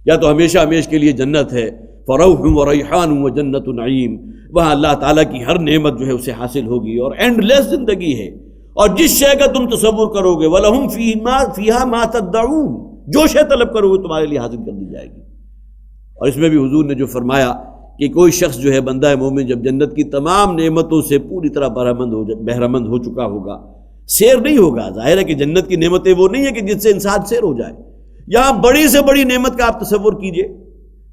Speaker 2: یا تو ہمیشہ ہمیش کے لیے جنت ہے، فَرَوْحٌ وَرَيْحَانٌ وَجَنَّةُ نَعِيم، وہاں اللہ تعالیٰ کی ہر نعمت جو ہے اسے حاصل ہوگی اور اینڈ لیس زندگی ہے، اور جس شے کا تم تصور کرو گے وَلَهُمْ فِيهَا مَا تَدَّعُونَ، جو شے طلب کرو گے تمہارے لیے حاصل کر دی جائے گی۔ اور اس میں بھی حضور نے جو فرمایا کہ کوئی شخص جو ہے بندہ مومن جب جنت کی تمام نعمتوں سے پوری طرح بہرمند ہو چکا ہوگا، سیر نہیں ہوگا۔ ظاہر ہے کہ جنت کی نعمتیں وہ نہیں ہے کہ جس سے انسان سیر ہو جائے، یہاں بڑی سے بڑی نعمت کا آپ تصور کیجئے،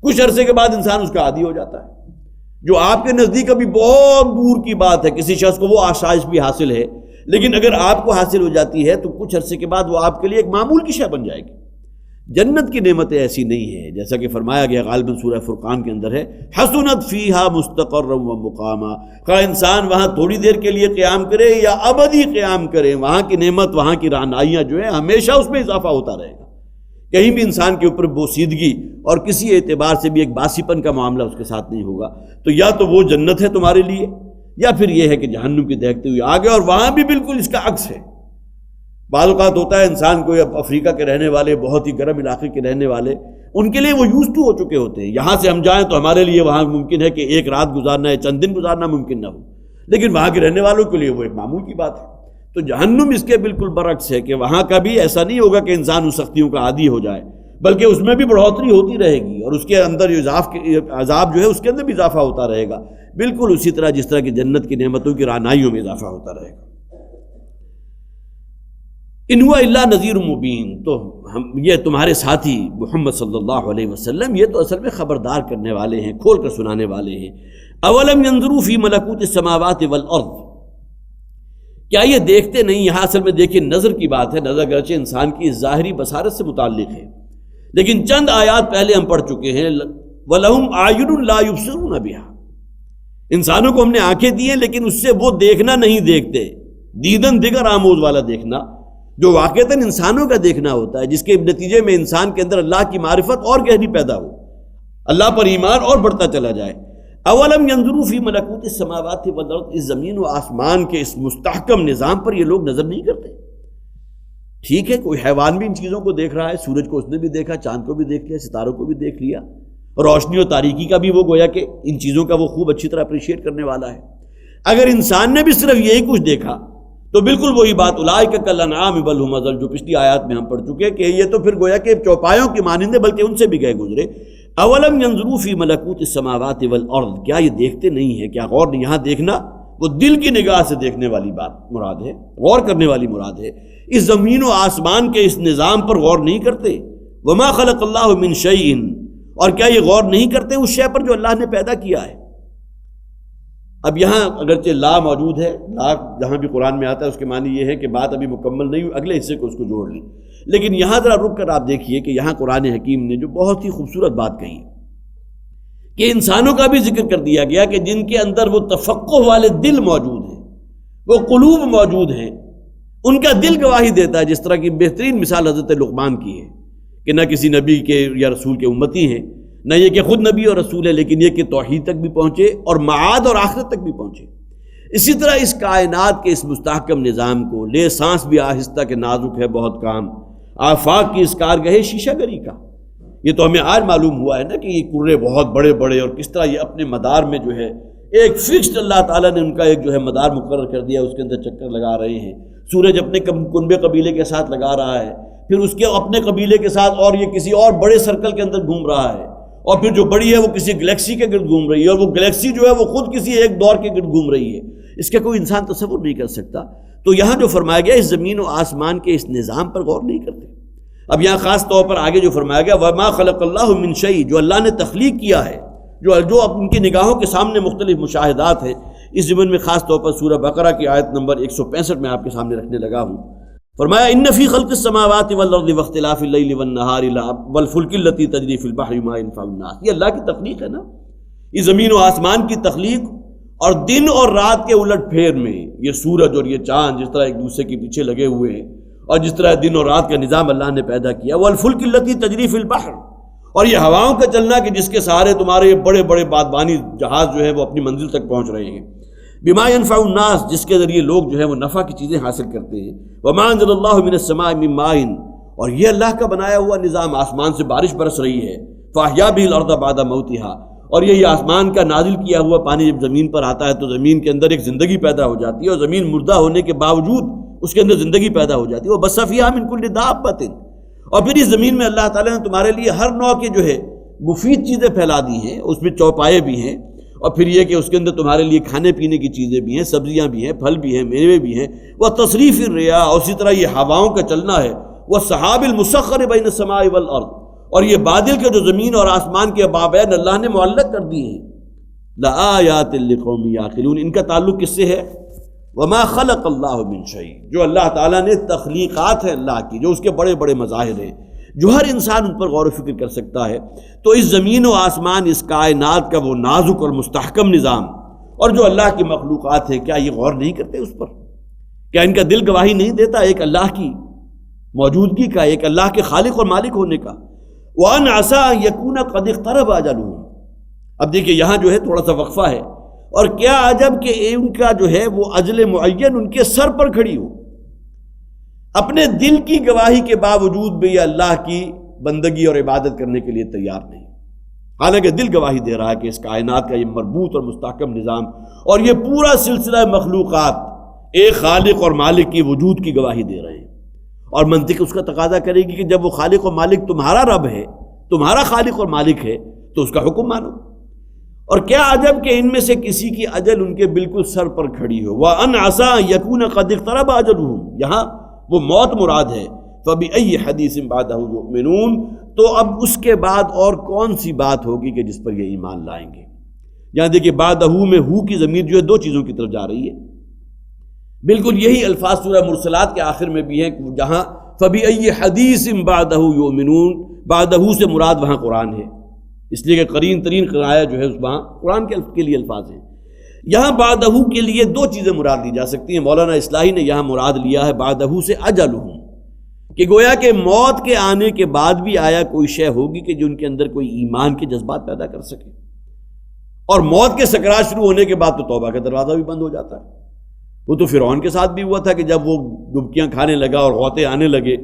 Speaker 2: کچھ عرصے کے بعد انسان اس کا عادی ہو جاتا ہے۔ جو آپ کے نزدیک ابھی بہت دور کی بات ہے، کسی شخص کو وہ آسائش بھی حاصل ہے، لیکن اگر آپ کو حاصل ہو جاتی ہے تو کچھ عرصے کے بعد وہ آپ کے لیے ایک معمول کی شے بن جائے گی۔ جنت کی نعمتیں ایسی نہیں ہیں، جیسا کہ فرمایا گیا غالباً سورہ فرقان کے اندر ہے، حسنت فیہا مستقرا و مقاما، کہ انسان وہاں تھوڑی دیر کے لیے قیام کرے یا ابدی قیام کرے، وہاں کی نعمت، وہاں کی رہنائیاں جو ہیں ہمیشہ اس میں اضافہ ہوتا رہے گا، کہیں بھی انسان کے اوپر بوسیدگی اور کسی اعتبار سے بھی ایک باسیپن کا معاملہ اس کے ساتھ نہیں ہوگا۔ تو یا تو وہ جنت ہے تمہارے لیے، یا پھر یہ ہے کہ جہنم کی دہکتے ہوئے آگے، اور وہاں بھی بالکل اس کا عکس ہے۔ بعض اوقات ہوتا ہے انسان کو، افریقہ کے رہنے والے، بہت ہی گرم علاقے کے رہنے والے، ان کے لیے وہ یوز ٹو ہو چکے ہوتے ہیں، یہاں سے ہم جائیں تو ہمارے لیے وہاں ممکن ہے کہ ایک رات گزارنا ہے، چند دن گزارنا ممکن نہ ہو، لیکن وہاں کے رہنے والوں کے لیے وہ ایک معمول کی بات ہے۔ تو جہنم اس کے بالکل برعکس ہے کہ وہاں کا بھی ایسا نہیں ہوگا کہ انسان ان سختیوں کا عادی ہو جائے، بلکہ اس میں بھی بڑھوتری ہوتی رہے گی، اور اس کے اندر عذاب جو ہے اس کے اندر بھی اضافہ ہوتا رہے گا، بالکل اسی طرح جس طرح کہ جنت کی نعمتوں کی رعنائیوں میں اضافہ ہوتا رہے گا۔ ان ہوا الا نذیر مبین، تو یہ تمہارے ساتھی محمد صلی اللہ علیہ وسلم یہ تو اصل میں خبردار کرنے والے ہیں، کھول کر سنانے والے ہیں۔ اولم ينظروا فی ملکوت السماوات والارض، کیا یہ دیکھتے نہیں؟ یہاں اصل میں دیکھیں نظر کی بات ہے، نظر گرچہ انسان کی ظاہری بصارت سے متعلق ہے، لیکن چند آیات پہلے ہم پڑھ چکے ہیں، وَلَهُمْ أَعْيُنٌ لَا يُبْصِرُونَ بِهَا، انسانوں کو ہم نے آنکھیں دی ہیں لیکن اس سے وہ دیکھنا نہیں دیکھتے، دیدن دیگر آموز والا دیکھنا جو واقعتاً انسانوں کا دیکھنا ہوتا ہے، جس کے نتیجے میں انسان کے اندر اللہ کی معرفت اور گہری پیدا ہو، اللہ پر ایمان اور بڑھتا چلا جائے۔ اولم ينظروا فی ملکوت السماوات والارض، اس زمین و آسمان کے اس مستحکم نظام پر یہ لوگ نظر نہیں کرتے؟ ٹھیک ہے، کوئی حیوان بھی ان چیزوں کو دیکھ رہا ہے، سورج کو اس نے بھی دیکھا، چاند کو بھی دیکھ لیا، ستاروں کو بھی دیکھ لیا، روشنی و تاریکی کا بھی وہ گویا کہ ان چیزوں کا وہ خوب اچھی طرح اپریشیٹ کرنے والا ہے۔ اگر انسان نے بھی صرف یہی کچھ دیکھا تو بالکل وہی بات اولئک کالانعام بل هم اضل، جو پچھلی آیات میں ہم پڑھ چکے کہ یہ تو پھر گویا کہ چوپایوں کی مانند ہے، بلکہ ان سے بھی گئے گزرے۔ اولم ينظروا فی ملکوت السماوات والارض، کیا یہ دیکھتے نہیں ہیں؟ کیا غور نہیں؟ یہاں دیکھنا وہ دل کی نگاہ سے دیکھنے والی بات مراد ہے، غور کرنے والی مراد ہے۔ اس زمین و آسمان کے اس نظام پر غور نہیں کرتے؟ وما خلق اللہ من شیء، اور کیا یہ غور نہیں کرتے اس شے پر جو اللہ نے پیدا کیا ہے؟ اب یہاں اگرچہ لا موجود ہے، لا جہاں بھی قرآن میں آتا ہے اس کے معنی یہ ہے کہ بات ابھی مکمل نہیں ہوئی، اگلے حصے کو اس کو جوڑ لی، لیکن یہاں ذرا رک کر آپ دیکھیے کہ یہاں قرآن حکیم نے جو بہت ہی خوبصورت بات کہی کہ انسانوں کا بھی ذکر کر دیا گیا کہ جن کے اندر وہ تفقہ والے دل موجود ہیں، وہ قلوب موجود ہیں، ان کا دل گواہی دیتا ہے، جس طرح کی بہترین مثال حضرت لقمان کی ہے کہ نہ کسی نبی کے یا رسول کے امتی ہیں، نہ یہ کہ خود نبی اور رسول ہے، لیکن یہ کہ توحید تک بھی پہنچے اور معاد اور آخرت تک بھی پہنچے۔ اسی طرح اس کائنات کے اس مستحکم نظام کو لے سانس بھی آہستہ کہ نازک ہے بہت کام، آفاق کی اس کارگاہ شیشہ گری کا۔ یہ تو ہمیں آج معلوم ہوا ہے نا کہ یہ کرے بہت بڑے بڑے، اور کس طرح یہ اپنے مدار میں جو ہے ایک فکسڈ اللہ تعالیٰ نے ان کا ایک جو ہے مدار مقرر کر دیا، اس کے اندر چکر لگا رہے ہیں۔ سورج اپنے کنبے قبیلے کے ساتھ لگا رہا ہے، پھر اس کے اپنے قبیلے کے ساتھ، اور یہ کسی اور بڑے سرکل کے اندر گھوم رہا ہے، اور پھر جو بڑی ہے وہ کسی گلیکسی کے گرد گھوم رہی ہے، اور وہ گلیکسی جو ہے وہ خود کسی ایک دور کے گرد گھوم رہی ہے۔ اس کا کوئی انسان تصور نہیں کر سکتا۔ تو یہاں جو فرمایا گیا اس زمین و آسمان کے اس نظام پر غور نہیں کرتے۔ اب یہاں خاص طور پر آگے جو فرمایا گیا وَمَا خَلَقَ اللَّهُ مِن شَيْءٍ، جو اللہ نے تخلیق کیا ہے، جو اب ان کی نگاہوں کے سامنے مختلف مشاہدات ہیں، اس ضمن میں خاص طور پر سورہ بقرہ کی آیت نمبر 165 میں آپ کے سامنے رکھنے لگا ہوں۔ فرمایا ان فی خلق السماوات والارض واختلاف اللیل والنہار والفلک التی تجری فی البحر بما ينفع الناس، یہ اللہ کی تخلیق ہے نا، یہ زمین و آسمان کی تخلیق، اور دن اور رات کے الٹ پھیر میں یہ سورج اور یہ چاند جس طرح ایک دوسرے کے پیچھے لگے ہوئے ہیں، اور جس طرح دن اور رات کا نظام اللہ نے پیدا کیا، والفلک التی تجری فی البحر، اور یہ ہواؤں کا چلنا کہ جس کے سہارے تمہارے یہ بڑے بڑے بادبانی جہاز جو ہے وہ اپنی منزل تک پہنچ رہے ہیں، بما ينفع الناس، جس کے ذریعے لوگ جو ہے وہ نفع کی چیزیں حاصل کرتے ہیں، وما انزل اللہ من السماء من ماء، اور یہ اللہ کا بنایا ہوا نظام، آسمان سے بارش برس رہی ہے، فاحیا به الارض بعد موتها، اور یہ آسمان کا نازل کیا ہوا پانی جب زمین پر آتا ہے تو زمین کے اندر ایک زندگی پیدا ہو جاتی ہے، اور زمین مردہ ہونے کے باوجود اس کے اندر زندگی پیدا ہو جاتی ہے، وبث فیہا من کل دابۃ، اور پھر اس زمین میں اللہ تعالیٰ نے تمہارے لیے ہر نوع کے جو ہے مفید چیزیں پھیلا دی ہیں، اس میں چوپائے بھی ہیں، اور پھر یہ کہ اس کے اندر تمہارے لیے کھانے پینے کی چیزیں بھی ہیں، سبزیاں بھی ہیں، پھل بھی ہیں، میوے بھی ہیں، وہ تصریف الرياح، اور اسی طرح یہ ہواؤں کا چلنا ہے، وہ سحاب المسخر بین السماء والارض، اور یہ بادل کے جو زمین اور آسمان کے بابین اللہ نے معلق کر دیے ہیں، لآیات لقوم یعقلون، ان کا تعلق کس سے ہے؟ وما خلق اللہ من شیء، جو اللہ تعالیٰ نے تخلیقات ہیں اللہ کی، جو اس کے بڑے بڑے مظاہر ہیں، جو ہر انسان ان پر غور و فکر کر سکتا ہے۔ تو اس زمین و آسمان، اس کائنات کا وہ نازک اور مستحکم نظام، اور جو اللہ کی مخلوقات ہیں، کیا یہ غور نہیں کرتے اس پر؟ کیا ان کا دل گواہی نہیں دیتا ایک اللہ کی موجودگی کا، ایک اللہ کے خالق اور مالک ہونے کا؟ وَأَنْ عَسَىٰ أَن يَكُونَ قَدِ اقْتَرَبَ أَجَلُهُمْ، اب دیکھیے یہاں جو ہے تھوڑا سا وقفہ ہے، اور کیا عجب کہ ان کا جو ہے وہ اجل معین ان کے سر پر کھڑی ہو، اپنے دل کی گواہی کے باوجود بھی یہ اللہ کی بندگی اور عبادت کرنے کے لیے تیار نہیں، حالانکہ دل گواہی دے رہا ہے کہ اس کائنات کا یہ مربوط اور مستحکم نظام اور یہ پورا سلسلہ مخلوقات ایک خالق اور مالک کی وجود کی گواہی دے رہے ہیں، اور منطق اس کا تقاضا کرے گی کہ جب وہ خالق و مالک تمہارا رب ہے، تمہارا خالق اور مالک ہے، تو اس کا حکم مانو۔ اور کیا عجب کہ ان میں سے کسی کی اجل ان کے بالکل سر پر کھڑی ہو، وَأَنْ عَسَىٰ أَن يَكُونَ قَدِ اقْتَرَبَ أَجَلُهُمْ، یہاں وہ موت مراد ہے، فَبِأَيِّ حَدِيثٍ بَعْدَهُ يُؤْمِنُونَ، تو اب اس کے بعد اور کون سی بات ہوگی کہ جس پر یہ ایمان لائیں گے؟ یہاں دیکھیے بعدہو میں ہو کی ضمیر جو ہے دو چیزوں کی طرف جا رہی ہے، بالکل یہی الفاظ سورہ مرسلات کے آخر میں بھی ہیں، جہاں فَبِأَيِّ حَدِيثٍ بَعْدَهُ يُؤْمِنُونَ، بعدہو سے مراد وہاں قرآن ہے، اس لیے کہ قرین ترین قراءہ جو ہے وہاں قرآن کے لیے الفاظ ہیں۔ یہاں بعدہو کے لیے دو چیزیں مراد لی جا سکتی ہیں، مولانا اصلاحی نے یہاں مراد لیا ہے بعدہو سے اجلہم، کہ گویا کہ موت کے آنے کے بعد بھی آیا کوئی شے ہوگی کہ جو ان کے اندر کوئی ایمان کے جذبات پیدا کر سکے، اور موت کے سکرات شروع ہونے کے بعد تو توبہ کا دروازہ بھی بند ہو جاتا ہے۔ وہ تو فرعون کے ساتھ بھی ہوا تھا کہ جب وہ ڈبکیاں کھانے لگا اور غوطے آنے لگے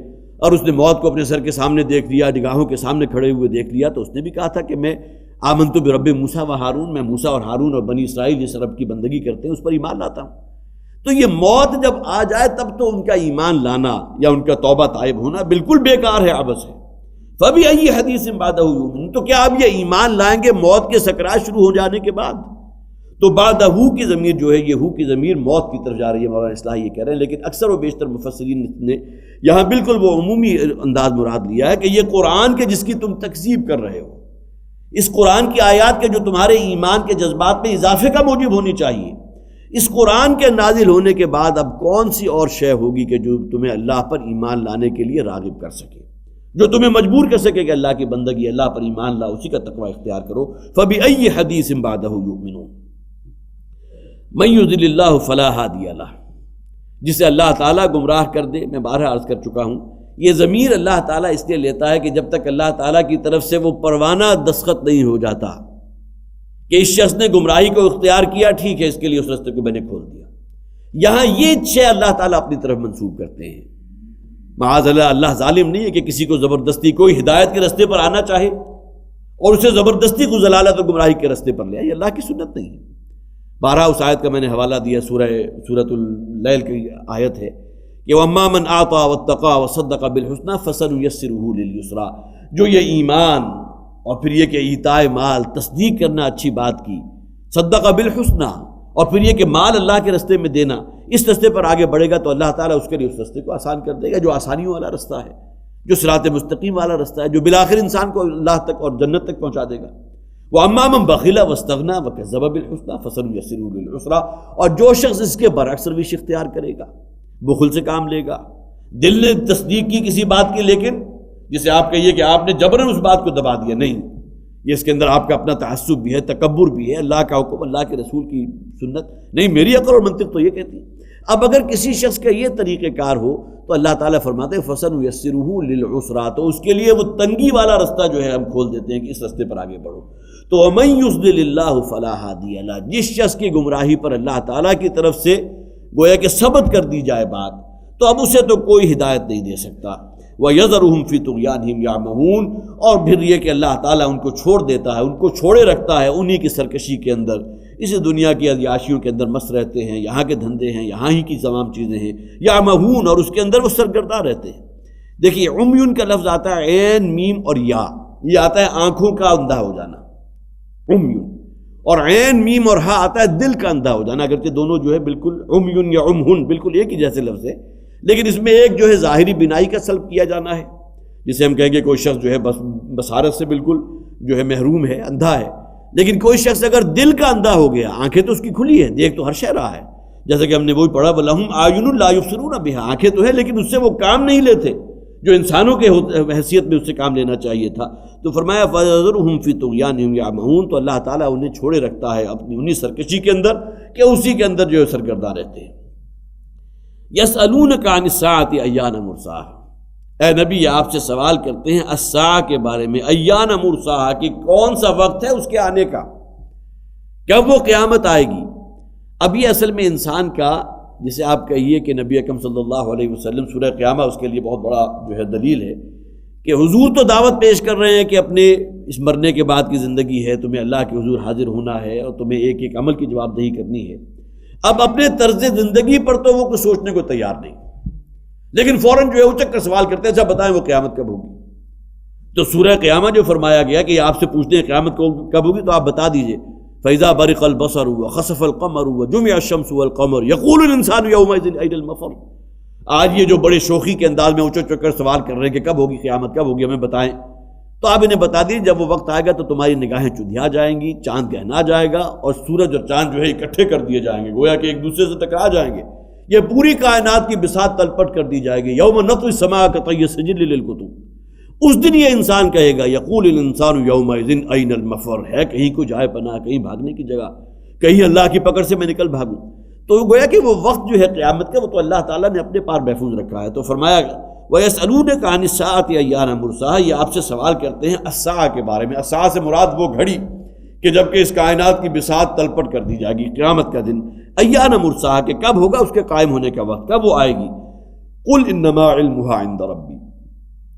Speaker 2: اور اس نے موت کو اپنے سر کے سامنے دیکھ لیا، نگاہوں کے سامنے کھڑے ہوئے دیکھ لیا، تو اس نے بھی کہا تھا کہ میں آمنت برب موسیٰ و ہارون، میں موسیٰ اور ہارون اور بنی اسرائیل جس رب کی بندگی کرتے ہیں اس پر ایمان لاتا ہوں۔ تو یہ موت جب آ جائے تب تو ان کا ایمان لانا یا ان کا توبہ طائب ہونا بالکل بیکار ہے، عبث ہے۔ فَبِأَيِّ حَدِيثٍ بَعْدَهُ يُؤْمِنُونَ، تو کیا اب یہ ایمان لائیں گے موت کے سکرات شروع ہو جانے کے بعد؟ تو بعدہو کی ضمیر جو ہے، یہ ہو کی ضمیر موت کی طرف جا رہی ہے، مولانا اصلاحی یہ کہہ رہے ہیں، لیکن اکثر و بیشتر مفسرین نے یہاں بالکل وہ عمومی انداز مراد لیا ہے کہ یہ قرآن کے جس کی تم تکذیب کر رہے ہو، اس قرآن کی آیات کے جو تمہارے ایمان کے جذبات میں اضافے کا موجب ہونی چاہیے، اس قرآن کے نازل ہونے کے بعد اب کون سی اور شے ہوگی کہ جو تمہیں اللہ پر ایمان لانے کے لیے راغب کر سکے؟ جو تمہیں مجبور کر سکے کہ اللہ کی بندگی، اللہ پر ایمان لا، اسی کا تقوی اختیار کرو۔ فَبِأَيِّ حَدِيثٍ بَعْدَهُ يُؤْمِنُونَ مَن يُضْلِلِ اللَّهُ فَلَا هَادِيَ لَهُ، جسے اللہ تعالیٰ گمراہ کر دے، میں بارہا عرض کر چکا ہوں، یہ ضمیر اللہ تعالیٰ اس لیے لیتا ہے کہ جب تک اللہ تعالیٰ کی طرف سے وہ پروانہ دستخط نہیں ہو جاتا کہ اس شخص نے گمراہی کو اختیار کیا، ٹھیک ہے، اس کے لیے اس راستے کو میں نے کھول دیا، یہاں یہ شے اللہ تعالیٰ اپنی طرف منسوب کرتے ہیں۔ معاذ اللہ، اللہ ظالم نہیں ہے کہ کسی کو زبردستی کوئی ہدایت کے راستے پر آنا چاہے اور اسے زبردستی کو ضلالت اور گمراہی کے راستے پر لے آئے، یہ اللہ کی سنت نہیں ہے۔ بارہا اس آیت کا میں نے حوالہ دیا، سورۃ اللیل کی آیت ہے کہ وَأَمَّا مَنْ أَعْطَىٰ وَاتَّقَىٰ وَصَدَّقَ بِالْحُسْنَىٰ فَسَنُيَسِّرُهُ لِلْيُسْرَىٰ، جو یہ ایمان اور پھر یہ کہ ایتاء مال، تصدیق کرنا اچھی بات کی، صدق بالحسنیٰ، اور پھر یہ کہ مال اللہ کے راستے میں دینا، اس راستے پر آگے بڑھے گا تو اللہ تعالیٰ اس کے لیے اس راستے کو آسان کر دے گا، جو آسانیوں والا راستہ ہے، جو صراط مستقیم والا راستہ ہے، جو بالآخر انسان کو اللہ تک اور جنت تک پہنچا دے گا۔ وَأَمَّا مَن بَخِلَ وَاسْتَغْنَىٰ وَكَذَّبَ بِالْحُسْنَىٰ فَسَنُيَسِّرُهُ لِلْعُسْرَىٰ، اور جو شخص اس کے برعکس روش اختیار کرے گا، بخل سے کام لے گا، دل نے تصدیق کی کسی بات کی، لیکن جسے آپ کہیے کہ آپ نے جبراً اس بات کو دبا دیا، نہیں، یہ اس کے اندر آپ کا اپنا تعصب بھی ہے، تکبر بھی ہے، اللہ کا حکم، اللہ کے رسول کی سنت نہیں، میری عقل اور منطق تو یہ کہتی ہے۔ اب اگر کسی شخص کا یہ طریقہ کار ہو تو اللہ تعالیٰ فرماتے ہیں فَسَنُيَسِّرُهُ لِلْعُسْرَىٰ، تو اس کے لیے وہ تنگی والا راستہ جو ہے ہم کھول دیتے ہیں کہ اس راستے پر آگے بڑھو۔ تو وَمَن يُضْلِلِ اللَّهُ فَلَا هَادِيَ لَهُ، جس شخص کی گمراہی پر اللہ تعالیٰ کی طرف سے گویا کہ ثبت کر دی جائے بات، تو اب اسے تو کوئی ہدایت نہیں دے سکتا۔ وَيَذَرُهُمْ فِي طُغْيَانِهِمْ يَعْمَهُونَ، اور پھر یہ کہ اللہ تعالیٰ ان کو چھوڑ دیتا ہے، ان کو چھوڑے رکھتا ہے انہی کی سرکشی کے اندر، اسی دنیا کی عیاشیوں کے اندر مست رہتے ہیں، یہاں کے دھندے ہیں، یہاں ہی کی تمام چیزیں ہیں، یعمہون، اور اس کے اندر وہ سرگرداں رہتے ہیں۔ دیکھیے عمیون کا لفظ آتا ہے عین میم اور یا، یہ آتا ہے آنکھوں کا اندھا ہو جانا عمیون، اور عین میم اور ہا آتا ہے دل کا اندھا ہو جانا، اگرچہ دونوں جو ہے بالکل عمیون یا عمہن بالکل ایک ہی جیسے لفظ ہے، لیکن اس میں ایک جو ہے ظاہری بینائی کا سلب کیا جانا ہے، جسے ہم کہیں گے کوئی شخص جو ہے بصارت سے بالکل جو ہے محروم ہے، اندھا ہے، لیکن کوئی شخص اگر دل کا اندھا ہو گیا، آنکھیں تو اس کی کھلی ہے، دیکھ تو ہر شے رہا ہے، جیسے کہ ہم نے وہی پڑھا وَلَهُمْ أَعْيُنٌ لَا يُبْصِرُونَ بِهَا، آنکھیں تو ہے لیکن اس سے وہ کام نہیں لیتے جو انسانوں کے حیثیت میں اس سے کام لینا چاہیے تھا۔ تو فرمایا فَيَذَرُهُمْ فِي طُغْيَانِهِمْ يَعْمَهُونَ، تو اللہ تعالیٰ انہیں چھوڑے رکھتا ہے اپنی انہی سرکشی کے اندر کہ اسی کے اندر جو ہے سرگرداں رہتے ہیں۔ يَسْأَلُونَكَ عَنِ السَّاعَةِ أَيَّانَ مُرْسَاهَا، اے نبی آپ سے سوال کرتے ہیں الساعہ کے بارے میں، ایان مرساہا، کہ کون سا وقت ہے اس کے آنے کا، کب وہ قیامت آئے گی۔ اب یہ اصل میں انسان کا، جسے آپ کہیے کہ نبی اکرم صلی اللہ علیہ وسلم سورہ قیامہ اس کے لیے بہت بڑا جو ہے دلیل ہے کہ حضور تو دعوت پیش کر رہے ہیں کہ اپنے اس مرنے کے بعد کی زندگی ہے، تمہیں اللہ کے حضور حاضر ہونا ہے اور تمہیں ایک ایک عمل کی جواب دہی کرنی ہے۔ اب اپنے طرز زندگی پر تو وہ کچھ سوچنے کو تیار نہیں، لیکن فوراً جو ہے اچک کر سوال کرتے ہیں، اچھا بتائیں وہ قیامت کب ہوگی۔ تو سورہ قیامہ جو فرمایا گیا کہ آپ سے پوچھتے ہیں قیامت کب ہوگی، تو آپ بتا دیجئے فَإِذَا بَرِقَ الْبَصَرُ وَخَسَفَ الْقَمَرُ وَجُمِعَ الشَّمْسُ وَالْقَمَرُ يَقُولُ الْإِنسَانُ يَوْمَئِذٍ أَيْنَ الْمَفَرُّ۔ آج یہ جو بڑے شوخی کے انداز میں اچک کر سوال کر رہے ہیں کہ کب ہوگی قیامت، کب ہوگی، ہمیں بتائیں، تو آپ انہیں بتا دیجیے جب وہ وقت آئے گا تو تمہاری نگاہیں چندھیا جائیں گی، چاند گہنا جائے گا اور سورج اور چاند جو ہے اکٹھے کر دیے جائیں گے، گویا کہ ایک دوسرے سے ٹکرا جائیں گے، یہ پوری کائنات کی بساط تلپٹ کر دی جائے گی۔ یوم نطوی السماء کطی السجل للکتب، اس دن یہ انسان کہے گا یقول الانسان یومئذ این المفر، ہے کہیں کو جائے پناہ، کہیں بھاگنے کی جگہ، کہیں اللہ کی پکڑ سے میں نکل بھاگوں۔ تو گویا کہ وہ وقت جو ہے قیامت کا وہ تو اللہ تعالیٰ نے اپنے پار محفوظ رکھا ہے۔ تو فرمایا وَيَسْأَلُونَكَ عَنِ السَّاعَةِ أَيَّانَ مُرْسَاهَا، یہ آپ سے سوال کرتے ہیں الساعہ کے بارے میں۔ الساعہ سے مراد وہ گھڑی کہ جب کہ اس کائنات کی بساط تلپٹ کر دی جائے گی، قیامت کا دن، ایان مرساہا، کہ کب ہوگا اس کے قائم ہونے کا وقت، کب وہ آئے گی۔ قُلْ إِنَّمَا عِلْمُهَا عِنْدَ رَبِّي،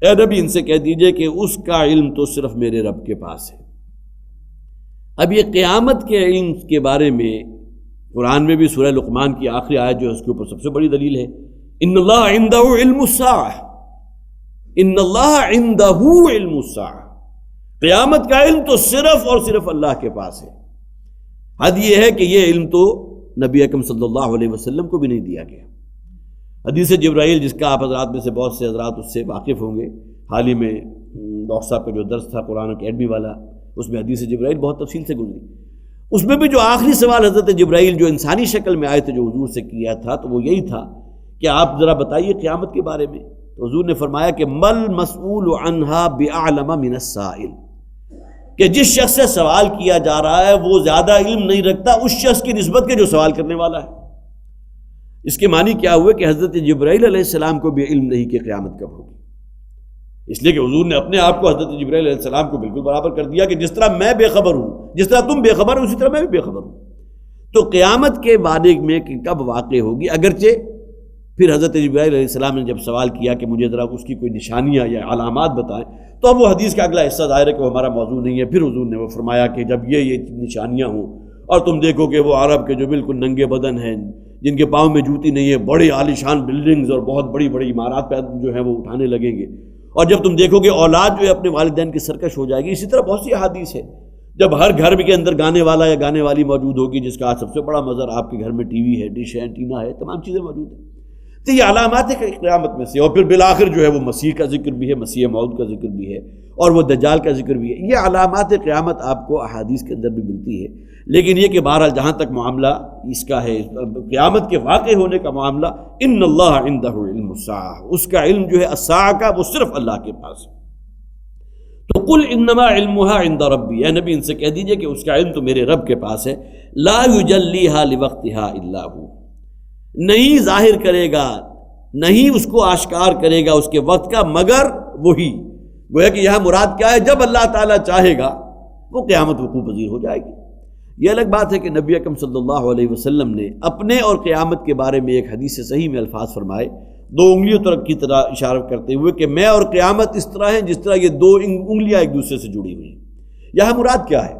Speaker 2: اے نبی ان سے کہہ دیجئے کہ اس کا علم تو صرف میرے رب کے پاس ہے۔ اب یہ قیامت کے علم کے بارے میں قرآن میں بھی سورہ لقمان کی آخری آیت جو ہے اس کے اوپر سب سے بڑی دلیل ہے، ان اللہ عنده علم الساعہ، ان اللہ عنده علم الساعہ، قیامت کا علم تو صرف اور صرف اللہ کے پاس ہے۔ حد یہ ہے کہ یہ علم تو نبی اکرم صلی اللہ علیہ وسلم کو بھی نہیں دیا گیا۔ حدیث جبرائیل، جس کا آپ حضرات میں سے بہت سے حضرات اس سے واقف ہوں گے، حال ہی میں ڈاکٹر صاحب کا جو درس تھا قرآن اکیڈمی والا، اس میں حدیث جبرائیل بہت تفصیل سے گزری۔ اس میں بھی جو آخری سوال حضرت جبرائیل جو انسانی شکل میں آئے تھے جو حضور سے کیا تھا، تو وہ یہی تھا کہ آپ ذرا بتائیے قیامت کے بارے میں، تو حضور نے فرمایا کہ مل مسئول عنہا بعلم من السائل، کہ جس شخص سے سوال کیا جا رہا ہے وہ زیادہ علم نہیں رکھتا اس شخص کی نسبت کے جو سوال کرنے والا ہے۔ اس کے معنی کیا ہوئے کہ حضرت جبرائیل علیہ السلام کو بھی علم نہیں کہ قیامت کب ہوگی، اس لیے کہ حضور نے اپنے آپ کو حضرت جبرائیل علیہ السلام کو بالکل برابر کر دیا کہ جس طرح میں بے خبر ہوں، جس طرح تم بے خبر ہو اسی طرح میں بھی بے خبر ہوں۔ تو قیامت کے بارے میں کہ کب واقع ہوگی، اگرچہ پھر حضرت جبرائیل علیہ السلام نے جب سوال کیا کہ مجھے ذرا اس کی کوئی نشانیاں یا علامات بتائیں، تو اب وہ حدیث کا اگلا حصہ ظاہر ہے کہ وہ ہمارا موضوع نہیں ہے۔ پھر حضور نے وہ فرمایا کہ جب یہ نشانیاں ہوں اور تم دیکھو کہ وہ عرب کے جو بالکل ننگے بدن ہیں، جن کے پاؤں میں جوتی نہیں ہے، بڑی عالیشان بلڈنگز اور بہت بڑی بڑی عمارات پہ جو ہے وہ اٹھانے لگیں گے، اور جب تم دیکھو کہ اولاد جو ہے اپنے والدین کی سرکش ہو جائے گی، اسی طرح بہت سی احادیث ہے جب ہر گھر کے اندر گانے والا یا گانے والی موجود ہوگی، جس کا سب سے بڑا مظہر آپ کے گھر میں ٹی وی ہے، ڈش ہے، اینٹینا ہے، تمام چیزیں موجود ہیں۔ تو یہ علامات ہے قیامت میں سے، اور پھر بالآخر جو ہے وہ مسیح کا ذکر بھی ہے، مسیح موعود کا ذکر بھی ہے، اور وہ دجال کا ذکر بھی ہے۔ یہ علامات قیامت آپ کو احادیث کے اندر بھی ملتی ہے، لیکن یہ کہ بہرحال جہاں تک معاملہ اس کا ہے، قیامت کے واقع ہونے کا معاملہ، ان اللہ عندہ علم الساعہ، اس کا علم جو ہے الساعہ کا وہ صرف اللہ کے پاس ہے۔ تو قل انما علمها عند ربی، اے نبی ان سے کہہ دیجئے کہ اس کا علم تو میرے رب کے پاس ہے، لا یجلیھا لوقتھا الا ہو، نہیں ظاہر کرے گا، نہیں اس کو آشکار کرے گا اس کے وقت کا مگر وہی۔ گویا کہ یہاں مراد کیا ہے، جب اللہ تعالیٰ چاہے گا وہ قیامت وقوع پذیر ہو جائے گی۔ یہ الگ بات ہے کہ نبی اکرم صلی اللہ علیہ وسلم نے اپنے اور قیامت کے بارے میں ایک حدیث صحیح میں الفاظ فرمائے، دو انگلیوں طرف کی طرح اشارہ کرتے ہوئے کہ میں اور قیامت اس طرح ہیں جس طرح یہ دو انگلیاں ایک دوسرے سے جڑی ہوئی ہیں۔ یہاں مراد کیا ہے؟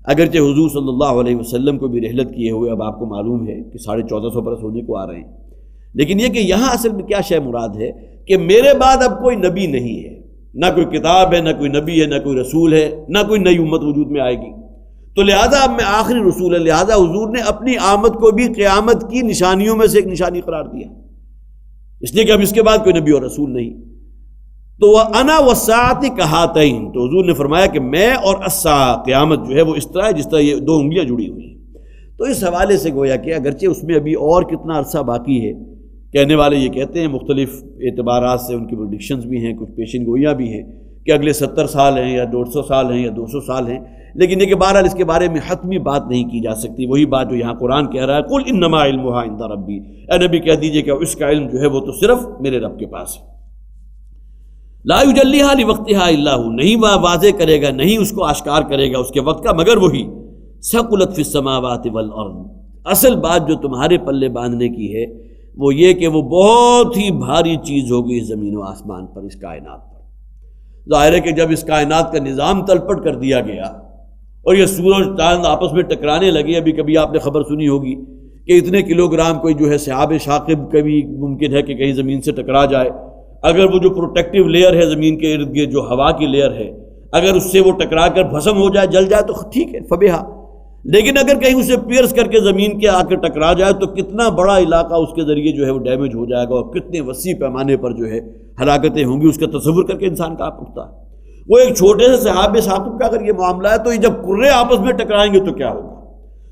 Speaker 2: اگرچہ حضور صلی اللہ علیہ وسلم کو بھی رحلت کیے ہوئے اب آپ کو معلوم ہے کہ 1450 برس ہونے کو آ رہے ہیں، لیکن یہ کہ یہاں اصل میں کیا شے مراد ہے کہ میرے بعد اب کوئی نبی نہیں ہے، نہ کوئی کتاب ہے، نہ کوئی نبی ہے، نہ کوئی رسول ہے، نہ کوئی نئی امت وجود میں آئے گی، تو لہذا اب میں آخری رسول ہے، لہذا حضور نے اپنی آمد کو بھی قیامت کی نشانیوں میں سے ایک نشانی قرار دیا، اس لیے کہ اب اس کے بعد کوئی نبی اور رسول نہیں۔ تو انا والساعۃ کہاتین، تو حضور نے فرمایا کہ میں اور الساعہ، قیامت جو ہے وہ اس طرح ہے جس طرح یہ دو انگلیاں جڑی ہوئی ہیں۔ تو اس حوالے سے گویا کہ اگرچہ اس میں ابھی اور کتنا عرصہ باقی ہے، کہنے والے یہ کہتے ہیں مختلف اعتبارات سے ان کی پریڈکشنز بھی ہیں، کچھ پیشن گوئیاں بھی ہیں کہ اگلے 70 سال ہیں یا 150 سال ہیں یا 200 سال ہیں، لیکن یہ کہ بہرحال اس کے بارے میں حتمی بات نہیں کی جا سکتی۔ وہی بات جو یہاں قرآن کہہ رہا ہے، قل انما علمها عند ربی، اے نبی کہہ دیجئے کہ اس کا علم جو ہے وہ تو صرف میرے رب کے پاس ہے۔ لا یجلیھا لوقتھا الا ہو، نہیں وہ واضح کرے گا، نہیں اس کو آشکار کرے گا اس کے وقت کا مگر وہی۔ ثقلت فی السماوات والارض، اصل بات جو تمہارے پلے باندھنے کی ہے وہ یہ کہ وہ بہت ہی بھاری چیز ہوگی اس زمین و آسمان پر، اس کائنات پر۔ ظاہر ہے کہ جب اس کائنات کا نظام تلپٹ کر دیا گیا اور یہ سورج چاند آپس میں ٹکرانے لگے، ابھی کبھی آپ نے خبر سنی ہوگی کہ اتنے کلو گرام کوئی جو ہے سحاب ثاقب کبھی ممکن ہے کہ کہیں زمین سے ٹکرا جائے، اگر وہ جو پروٹیکٹیو لیئر ہے زمین کے ارد گرد جو ہوا کی لیئر ہے، اگر اس سے وہ ٹکرا کر بھسم ہو جائے، جل جائے تو ٹھیک ہے، فبہا، لیکن اگر کہیں اسے پیئرس کر کے زمین کے آ کے ٹکرا جائے تو کتنا بڑا علاقہ اس کے ذریعے جو ہے وہ ڈیمیج ہو جائے گا، اور کتنے وسیع پیمانے پر جو ہے ہلاکتیں ہوں گی، اس کا تصور کر کے انسان کہاں اٹھتا ہے۔ وہ ایک چھوٹے سے سحاب ثاقب کا اگر یہ معاملہ ہے تو یہ جب کرے آپس میں ٹکرائیں گے تو کیا ہوگا؟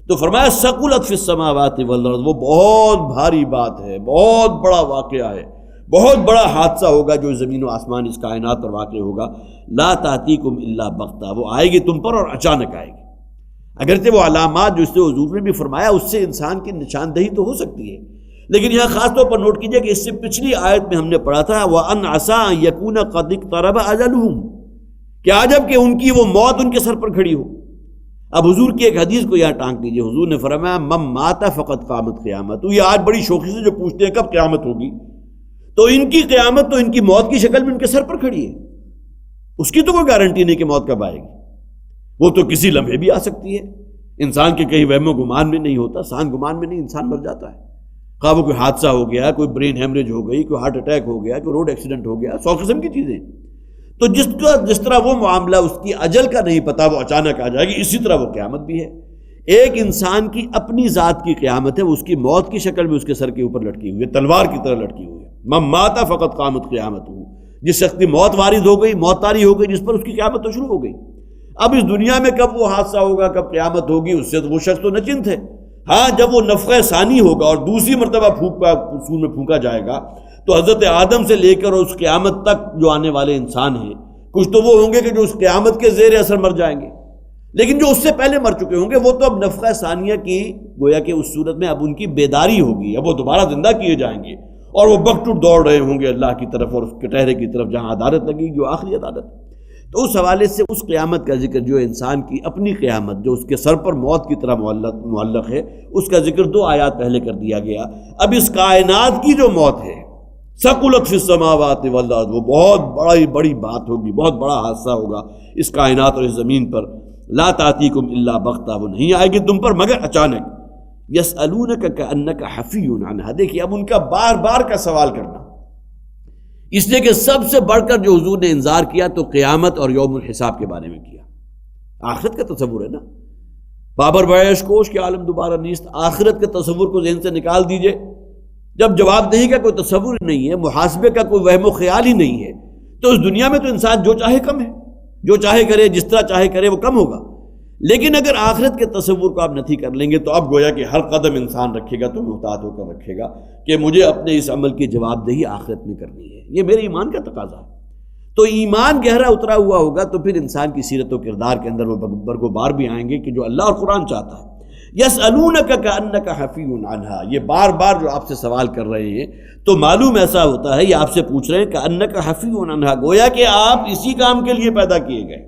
Speaker 2: تو فرمایا ثقلت فی السماوات والارض، وہ بہت بھاری بات ہے، بہت بڑا واقعہ ہے، بہت بڑا حادثہ ہوگا جو زمین و آسمان اس کائنات پر واقع ہوگا۔ لا تأتیکم الا بغتہ، وہ آئے گی تم پر اور اچانک آئے گی۔ اگرچہ وہ علامات جو اس سے حضور نے بھی فرمایا اس سے انسان کی نشاندہی تو ہو سکتی ہے، لیکن یہاں خاص طور پر نوٹ کیجئے کہ اس سے پچھلی آیت میں ہم نے پڑھا تھا وَأَنْ عَسَىٰ أَن يَكُونَ قَدِ اقْتَرَبَ أَجَلُهُمْ، کہ عجب کہ ان کی وہ موت ان کے سر پر کھڑی ہو۔ اب حضور کی ایک حدیث کو یہاں ٹانک دیجئے، حضور نے فرمایا مَن مَاتَ فَقَدْ قَامَتْ قِیَامَتُ، یہ آج بڑی شوخی سے جو پوچھتے ہیں کب قیامت ہوگی، تو ان کی قیامت تو ان کی موت کی شکل میں ان کے سر پر کھڑی ہے، اس کی تو کوئی گارنٹی نہیں کہ موت کب آئے گی، وہ تو کسی لمحے بھی آ سکتی ہے۔ انسان کے کہیں وہم و گمان میں نہیں ہوتا، سان گمان میں نہیں، انسان مر جاتا ہے، خواہ وہ کوئی حادثہ ہو گیا، کوئی برین ہیمریج ہو گئی، کوئی ہارٹ اٹیک ہو گیا، کوئی روڈ ایکسیڈنٹ ہو گیا، 100 قسم کی چیزیں۔ تو جس طرح وہ معاملہ اس کی اجل کا نہیں پتا، وہ اچانک آ جائے گی، اسی طرح وہ قیامت بھی ہے۔ ایک انسان کی اپنی ذات کی قیامت ہے، وہ اس کی موت کی شکل میں اس کے سر کے اوپر لٹکی ہوئی ہے، تلوار کی طرح لٹکی ہوئی ہے۔ مَن مَاتَ فَقَدْ قَامَتْ قِیَامَتُهُ، جس شخص کی موت وارد ہو گئی، موت طاری ہو گئی، جس پر اس کی قیامت تو شروع ہو گئی۔ اب اس دنیا میں کب وہ حادثہ ہوگا، کب قیامت ہوگی، اس سے تو وہ شخص تو نچنت ہے۔ ہاں جب وہ نفخہ ثانی ہوگا اور دوسری مرتبہ سور میں پھونکا جائے گا تو حضرت آدم سے لے کر اس قیامت تک جو آنے والے انسان ہیں، کچھ تو وہ ہوں گے کہ جو اس قیامت کے زیر اثر مر جائیں گے، لیکن جو اس سے پہلے مر چکے ہوں گے وہ تو اب نفخہ ثانیہ کی گویا کہ اس صورت میں اب ان کی بیداری ہوگی، اب وہ دوبارہ زندہ کیے جائیں گے اور وہ بکٹوٹ دوڑ رہے ہوں گے اللہ کی طرف اور اس کٹہرے کی طرف جہاں عدالت لگے گی، جو آخری عدالت۔ تو اس حوالے سے اس قیامت کا ذکر جو انسان کی اپنی قیامت جو اس کے سر پر موت کی طرح معلق ہے، اس کا ذکر 2 آیات پہلے کر دیا گیا۔ اب اس کائنات کی جو موت ہے، ثقلت فی السماوات والارض، وہ بہت بڑی بات ہوگی، بہت بڑا حادثہ ہوگا اس کائنات اور اس زمین پر۔ لا تأتیکم الا بغتہ، وہ نہیں آئے گی تم پر مگر اچانک۔ یسألونک کأنک حفی عنہا، دیکھیے اب ان کا بار بار کا سوال کرنا، اس لیے کہ سب سے بڑھ کر جو حضور نے انذار کیا تو قیامت اور یوم الحساب کے بارے میں کیا۔ آخرت کا تصور ہے نا، بابر بیش کوش کے عالم دوبارہ نیست، آخرت کے تصور کو ذہن سے نکال دیجئے۔ جب جواب دہی کا کوئی تصور ہی نہیں ہے، محاسبے کا کوئی وہم و خیال ہی نہیں ہے، تو اس دنیا میں تو انسان جو چاہے کم ہے، جو چاہے کرے، جس طرح چاہے کرے، وہ کم ہوگا۔ لیکن اگر آخرت کے تصور کو آپ نفی کر لیں گے تو اب گویا کہ ہر قدم انسان رکھے گا تو محتاط ہو کر رکھے گا کہ مجھے اپنے اس عمل کی جواب دہی آخرت میں کرنی ہے، یہ میرے ایمان کا تقاضا ہے۔ تو ایمان گہرا اترا ہوا ہوگا تو پھر انسان کی سیرت و کردار کے اندر وہ برگوبار بھی آئیں گے کہ جو اللہ اور قرآن چاہتا ہے۔ یسألونک کأنک حفی عنہا، یہ بار بار جو آپ سے سوال کر رہے ہیں تو معلوم ایسا ہوتا ہے، یہ آپ سے پوچھ رہے ہیں کأنک حفی عنہا، گویا کہ آپ اسی کام کے لیے پیدا کیے گئے۔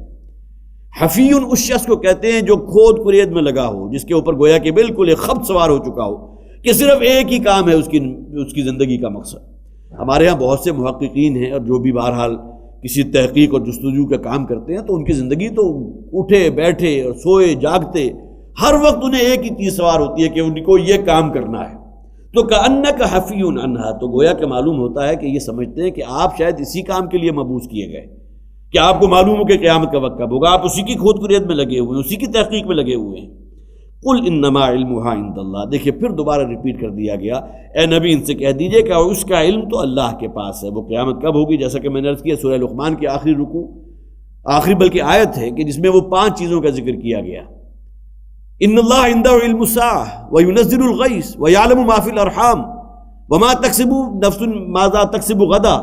Speaker 2: حفیون اس شخص کو کہتے ہیں جو کھود کرید میں لگا ہو، جس کے اوپر گویا کہ بالکل ایک خبط سوار ہو چکا ہو کہ صرف ایک ہی کام ہے اس کی زندگی کا مقصد۔ ہمارے ہاں بہت سے محققین ہیں اور جو بھی بہرحال کسی تحقیق اور جستجو کا کام کرتے ہیں تو ان کی زندگی تو اٹھے بیٹھے اور سوئے جاگتے ہر وقت انہیں ایک ہی چیز سوار ہوتی ہے کہ ان کو یہ کام کرنا ہے۔ تو کأنک حفی عنہا، تو گویا کہ معلوم ہوتا ہے کہ یہ سمجھتے ہیں کہ آپ شاید اسی کام کے لیے مبعوث کیے گئے، کہ آپ کو معلوم ہو کہ قیامت کا وقت کب ہوگا، آپ اسی کی کھود کرید میں لگے ہوئے ہیں، اسی کی تحقیق میں لگے ہوئے ہیں۔ قل انما علمها عند اللہ، دیکھیے پھر دوبارہ ریپیٹ کر دیا گیا، اے نبی ان سے کہہ دیجئے کہ اس کا علم تو اللہ کے پاس ہے، وہ قیامت کب ہوگی جیسا کہ میں نے عرض کیا سورہ لقمان کی آخری رکوع، آخری بلکہ آیت ہے کہ جس میں وہ 5 چیزوں کا ذکر کیا گیا۔ ان اللہ عنده علم الساعة وينزل الغیث ويعلم ما في الارحام وما تکسب نفس ماذا تکسب غدا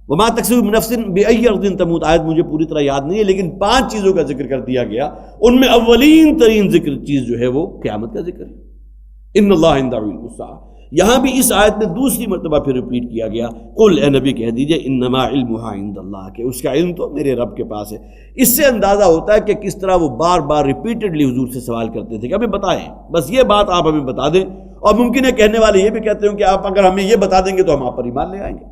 Speaker 2: وما تکسب نفس بأي ارض تموت، آیت مجھے پوری طرح یاد نہیں ہے لیکن 5 چیزوں کا ذکر کر دیا گیا، ان میں اولین ترین چیز جو ہے وہ قیامت کا ذکر ہے۔ ان اللہ عنده علم الساعة، یہاں بھی اس آیت میں دوسری مرتبہ پھر ریپیٹ کیا گیا، قل اے نبی کہہ دیجئے انما علمها عند اللہ، کہ اس کا علم تو میرے رب کے پاس ہے۔ اس سے اندازہ ہوتا ہے کہ کس طرح وہ بار بار ریپیٹڈلی حضور سے سوال کرتے تھے کہ ہمیں بتائیں، بس یہ بات آپ ہمیں بتا دیں، اور ممکن ہے کہنے والے یہ بھی کہتے ہوں کہ آپ اگر ہمیں یہ بتا دیں گے تو ہم آپ پر ایمان لے آئیں گے۔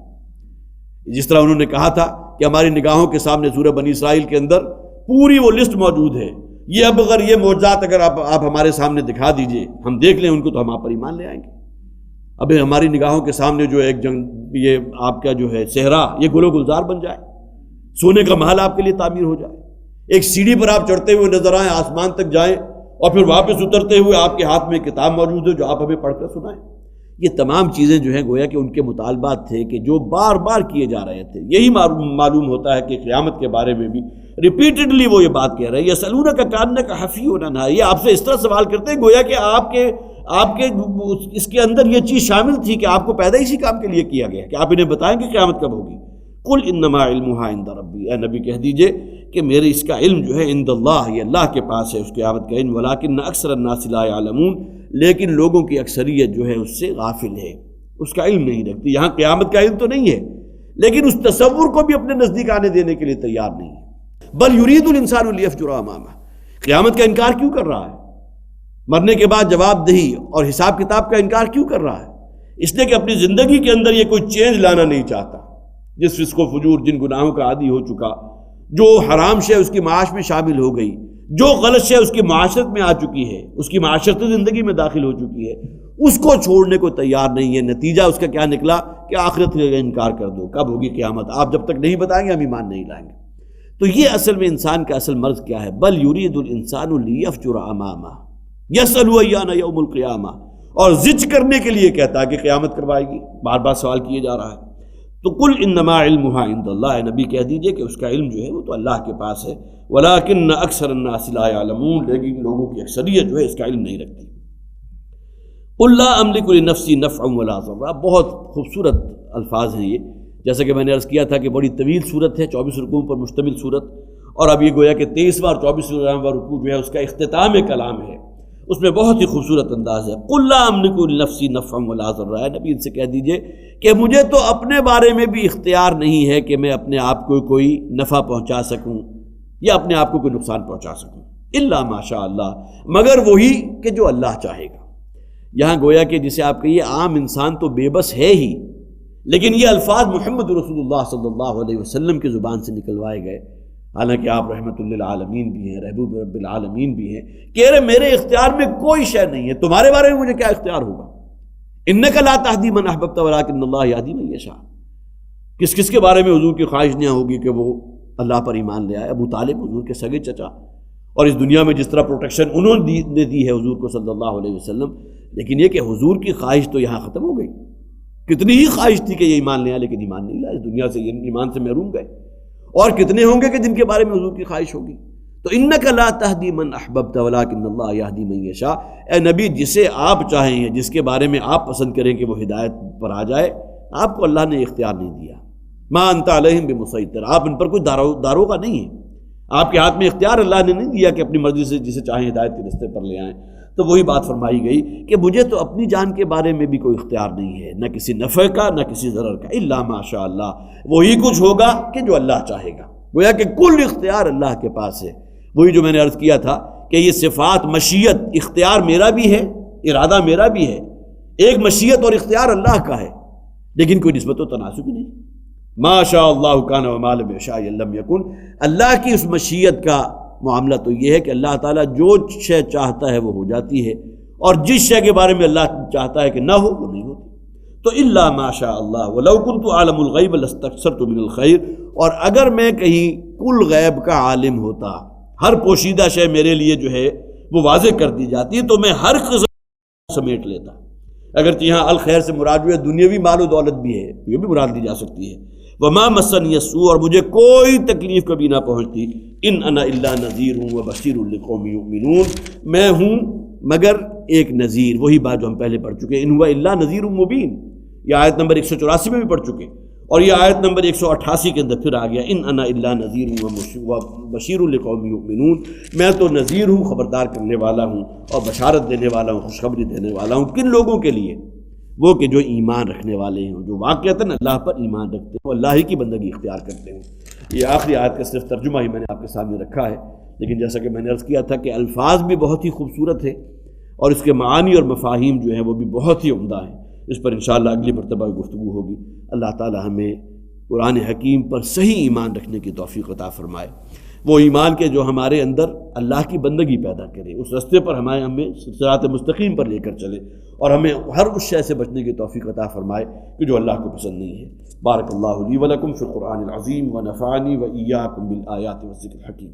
Speaker 2: جس طرح انہوں نے کہا تھا کہ ہماری نگاہوں کے سامنے سورہ بنی اسرائیل کے اندر پوری وہ لسٹ موجود ہے، یہ اب اگر یہ معجزات اگر آپ ہمارے سامنے دکھا دیجئے، ہم دیکھ لیں ان کو تو ہم آپ پر ایمان لے آئیں گے۔ اب ہماری نگاہوں کے سامنے جو ایک یہ آپ کا جو ہے صحرا، یہ گل و گلزار بن جائے، سونے کا محل آپ کے لیے تعمیر ہو جائے، ایک سیڑھی پر آپ چڑھتے ہوئے نظر آئیں، آسمان تک جائیں، اور پھر واپس اترتے ہوئے آپ کے ہاتھ میں کتاب موجود ہے جو آپ ہمیں پڑھ کر سنائیں۔ یہ تمام چیزیں جو ہیں گویا کہ ان کے مطالبات تھے کہ جو بار بار کیے جا رہے تھے۔ یہی معلوم ہوتا ہے کہ قیامت کے بارے میں بھی ریپیٹڈلی وہ یہ بات کہہ رہے ہیں، یسألونک کأنک حفی عنہا، یہ آپ سے اس طرح سوال کرتے ہیں گویا کہ آپ کے اس کے اندر یہ چیز شامل تھی کہ آپ کو پیدا اسی کام کے لیے کیا گیا کہ آپ انہیں بتائیں کہ قیامت کب ہوگی۔ قل انما علمها عند ربی، اے نبی کہہ دیجئے کہ میرے اس کا علم جو ہے عند اللہ، یہ اللہ کے پاس ہے اس قیامت کا علم، ولکن اکثر الناس لا يعلمون، لیکن لوگوں کی اکثریت جو ہے اس سے غافل ہے، اس کا علم نہیں رکھتی۔ یہاں قیامت کا علم تو نہیں ہے لیکن اس تصور کو بھی اپنے نزدیک آنے دینے کے لیے تیار نہیں ہے۔ بل یرید الانسان لیفجر امامہ، قیامت کا انکار کیوں کر رہا ہے؟ مرنے کے بعد جواب دہی اور حساب کتاب کا انکار کیوں کر رہا ہے؟ اس لیے کہ اپنی زندگی کے اندر یہ کوئی چینج لانا نہیں چاہتا۔ جس فسق و فجور، جن گناہوں کا عادی ہو چکا، جو حرام شے اس کی معاش میں شامل ہو گئی، جو غلط شے اس کی معاشرت میں آ چکی ہے، اس کی معاشرتی زندگی میں داخل ہو چکی ہے، اس کو چھوڑنے کو تیار نہیں ہے۔ نتیجہ اس کا کیا نکلا کہ آخرت کا انکار کر دو، کب ہوگی قیامت، آپ جب تک نہیں بتائیں گے ہم ایمان نہیں لائیں گے۔ تو یہ اصل میں انسان کا اصل مرض کیا ہے؟ بل یرید الانسان لیفجر امامہ یسأل ایان یوم القیامہ، اور زج کرنے کے لیے کہتا ہے کہ قیامت کروائے گی، بار بار سوال کیے جا رہا ہے۔ تو قل انما علمها عند اللہ، نبی کہہ دیجئے کہ اس کا علم جو ہے وہ تو اللہ کے پاس ہے، ولکن اکثر الناس لا يعلمون، لیکن لوگوں کی اکثریت جو ہے اس کا علم نہیں رکھتی۔ قل لا املک لنفسی نفعا ولا ضرا، بہت خوبصورت الفاظ ہیں یہ، جیسا کہ میں نے عرض کیا تھا کہ بڑی طویل صورت ہے، 24 رکوعوں پر مشتمل صورت، اور اب یہ گویا کہ 23واں اور 24واں رکوع جو ہے اس کا اختتام کلام ہے، اس میں بہت ہی خوبصورت انداز ہے۔ قل لا املک لنفسی نفعا ولا ضرا، ہے نبی ان سے کہہ دیجئے کہ مجھے تو اپنے بارے میں بھی اختیار نہیں ہے کہ میں اپنے آپ کو کوئی نفع پہنچا سکوں یا اپنے آپ کو کوئی نقصان پہنچا سکوں، الا ما شاء اللہ، مگر وہی کہ جو اللہ چاہے گا۔ یہاں گویا کہ جسے آپ کہیے عام انسان تو بے بس ہے ہی، لیکن یہ الفاظ محمد رسول اللہ صلی اللہ علیہ وسلم کی زبان سے نکلوائے گئے، حالانکہ آپ رحمت للعالمین بھی ہیں، رحبوب رب العالمین بھی ہیں، کہ ارے میرے اختیار میں کوئی شے نہیں ہے، تمہارے بارے میں مجھے کیا اختیار ہوگا؟ انک لا تہدی من احببت ولکن اللہ یہدی من یشاء۔ کس کس کے بارے میں حضور کی خواہش نہیں ہوگی کہ وہ اللہ پر ایمان لے آئے؟ ابو طالب حضور کے سگے چچا، اور اس دنیا میں جس طرح پروٹیکشن انہوں نے دی ہے حضور کو صلی اللہ علیہ وسلم، لیکن یہ کہ حضور کی خواہش تو یہاں ختم ہو گئی۔ کتنی ہی خواہش تھی کہ یہ ایمان لے آئے، لیکن ایمان نہیں لائے، اس دنیا سے ایمان سے محروم گئے، اور کتنے ہوں گے کہ جن کے بارے میں حضور کی خواہش ہوگی۔ تو انک لا تہدی من احببت ولکن اللہ یہدی من یشاء، اے نبی جسے آپ چاہیں یا جس کے بارے میں آپ پسند کریں کہ وہ ہدایت پر آ جائے، آپ کو اللہ نے اختیار نہیں دیا۔ ما انت علیہم بمسیطر، آپ ان پر کوئی داروغہ نہیں ہے، آپ کے ہاتھ میں اختیار اللہ نے نہیں دیا کہ اپنی مرضی سے جسے چاہیں ہدایت کے رستے پر لے آئیں۔ تو وہی بات فرمائی گئی کہ مجھے تو اپنی جان کے بارے میں بھی کوئی اختیار نہیں ہے، نہ کسی نفع کا نہ کسی ضرر کا، الا ما شاء اللہ، وہی کچھ ہوگا کہ جو اللہ چاہے گا۔ گویا کہ کل اختیار اللہ کے پاس ہے، وہی جو میں نے عرض کیا تھا کہ یہ صفات مشیت اختیار میرا بھی ہے، ارادہ میرا بھی ہے، ایک مشیت اور اختیار اللہ کا ہے، لیکن کوئی نسبت و تناسب نہیں۔ ما شاء اللہ کان وما لم یشاء لم یکن، اللہ کی اس مشیت کا معاملہ تو یہ ہے کہ اللہ تعالیٰ جو شے چاہتا ہے وہ ہو جاتی ہے، اور جس شے کے بارے میں اللہ چاہتا ہے کہ نہ ہو وہ نہیں ہوتی۔ تو الا ما شاء اللہ ولو کنت اعلم الغیب لاستکثرت من الخیر، اور اگر میں کہیں کل غیب کا عالم ہوتا، ہر پوشیدہ شے میرے لیے جو ہے وہ واضح کر دی جاتی تو میں ہر قسم سمیٹ لیتا۔ اگرچہ یہاں الخیر سے مراد جو ہے دنیاوی مال و دولت بھی ہے، یہ بھی مراد دی جا سکتی ہے۔ وما مسنی السوء، اور مجھے کوئی تکلیف کبھی نہ پہنچتی، ان انا الا نذیر و بشیر لقوم یؤمنون، میں ہوں مگر ایک نذیر، وہی بات جو ہم پہلے پڑھ چکے، ان ہوا الا نذیر مبین، یہ آیت نمبر 184 میں بھی پڑھ چکے، اور یہ آیت نمبر 188 کے اندر پھر آ گیا، ان انا الا نذیر و بشیر لقوم یؤمنون، میں تو نذیر ہوں، خبردار کرنے والا ہوں، اور بشارت دینے والا ہوں، خوشخبری دینے والا ہوں۔ کن لوگوں کے لیے؟ وہ کہ جو ایمان رکھنے والے ہیں، جو واقعتاً اللہ پر ایمان رکھتے ہیں، وہ اللہ ہی کی بندگی اختیار کرتے ہیں۔ یہ آخری آیت کا صرف ترجمہ ہی میں نے آپ کے سامنے رکھا ہے، لیکن جیسا کہ میں نے عرض کیا تھا کہ الفاظ بھی بہت ہی خوبصورت ہے، اور اس کے معانی اور مفاہیم جو ہیں وہ بھی بہت ہی عمدہ ہیں۔ اس پر انشاءاللہ اگلی مرتبہ گفتگو ہوگی۔ اللہ تعالی ہمیں قرآن حکیم پر صحیح ایمان رکھنے کی توفیق عطا فرمائے، وہ ایمان کے جو ہمارے اندر اللہ کی بندگی پیدا کرے، اس راستے پر ہمیں صراط مستقیم پر لے کر چلے، اور ہمیں ہر اس شے سے بچنے کی توفیق عطا فرمائے کہ جو اللہ کو پسند نہیں ہے۔ بارک اللہ لی ولکم فی القرآن العظیم ونفعنی وإیاکم بالآیات والذکر الحکیم۔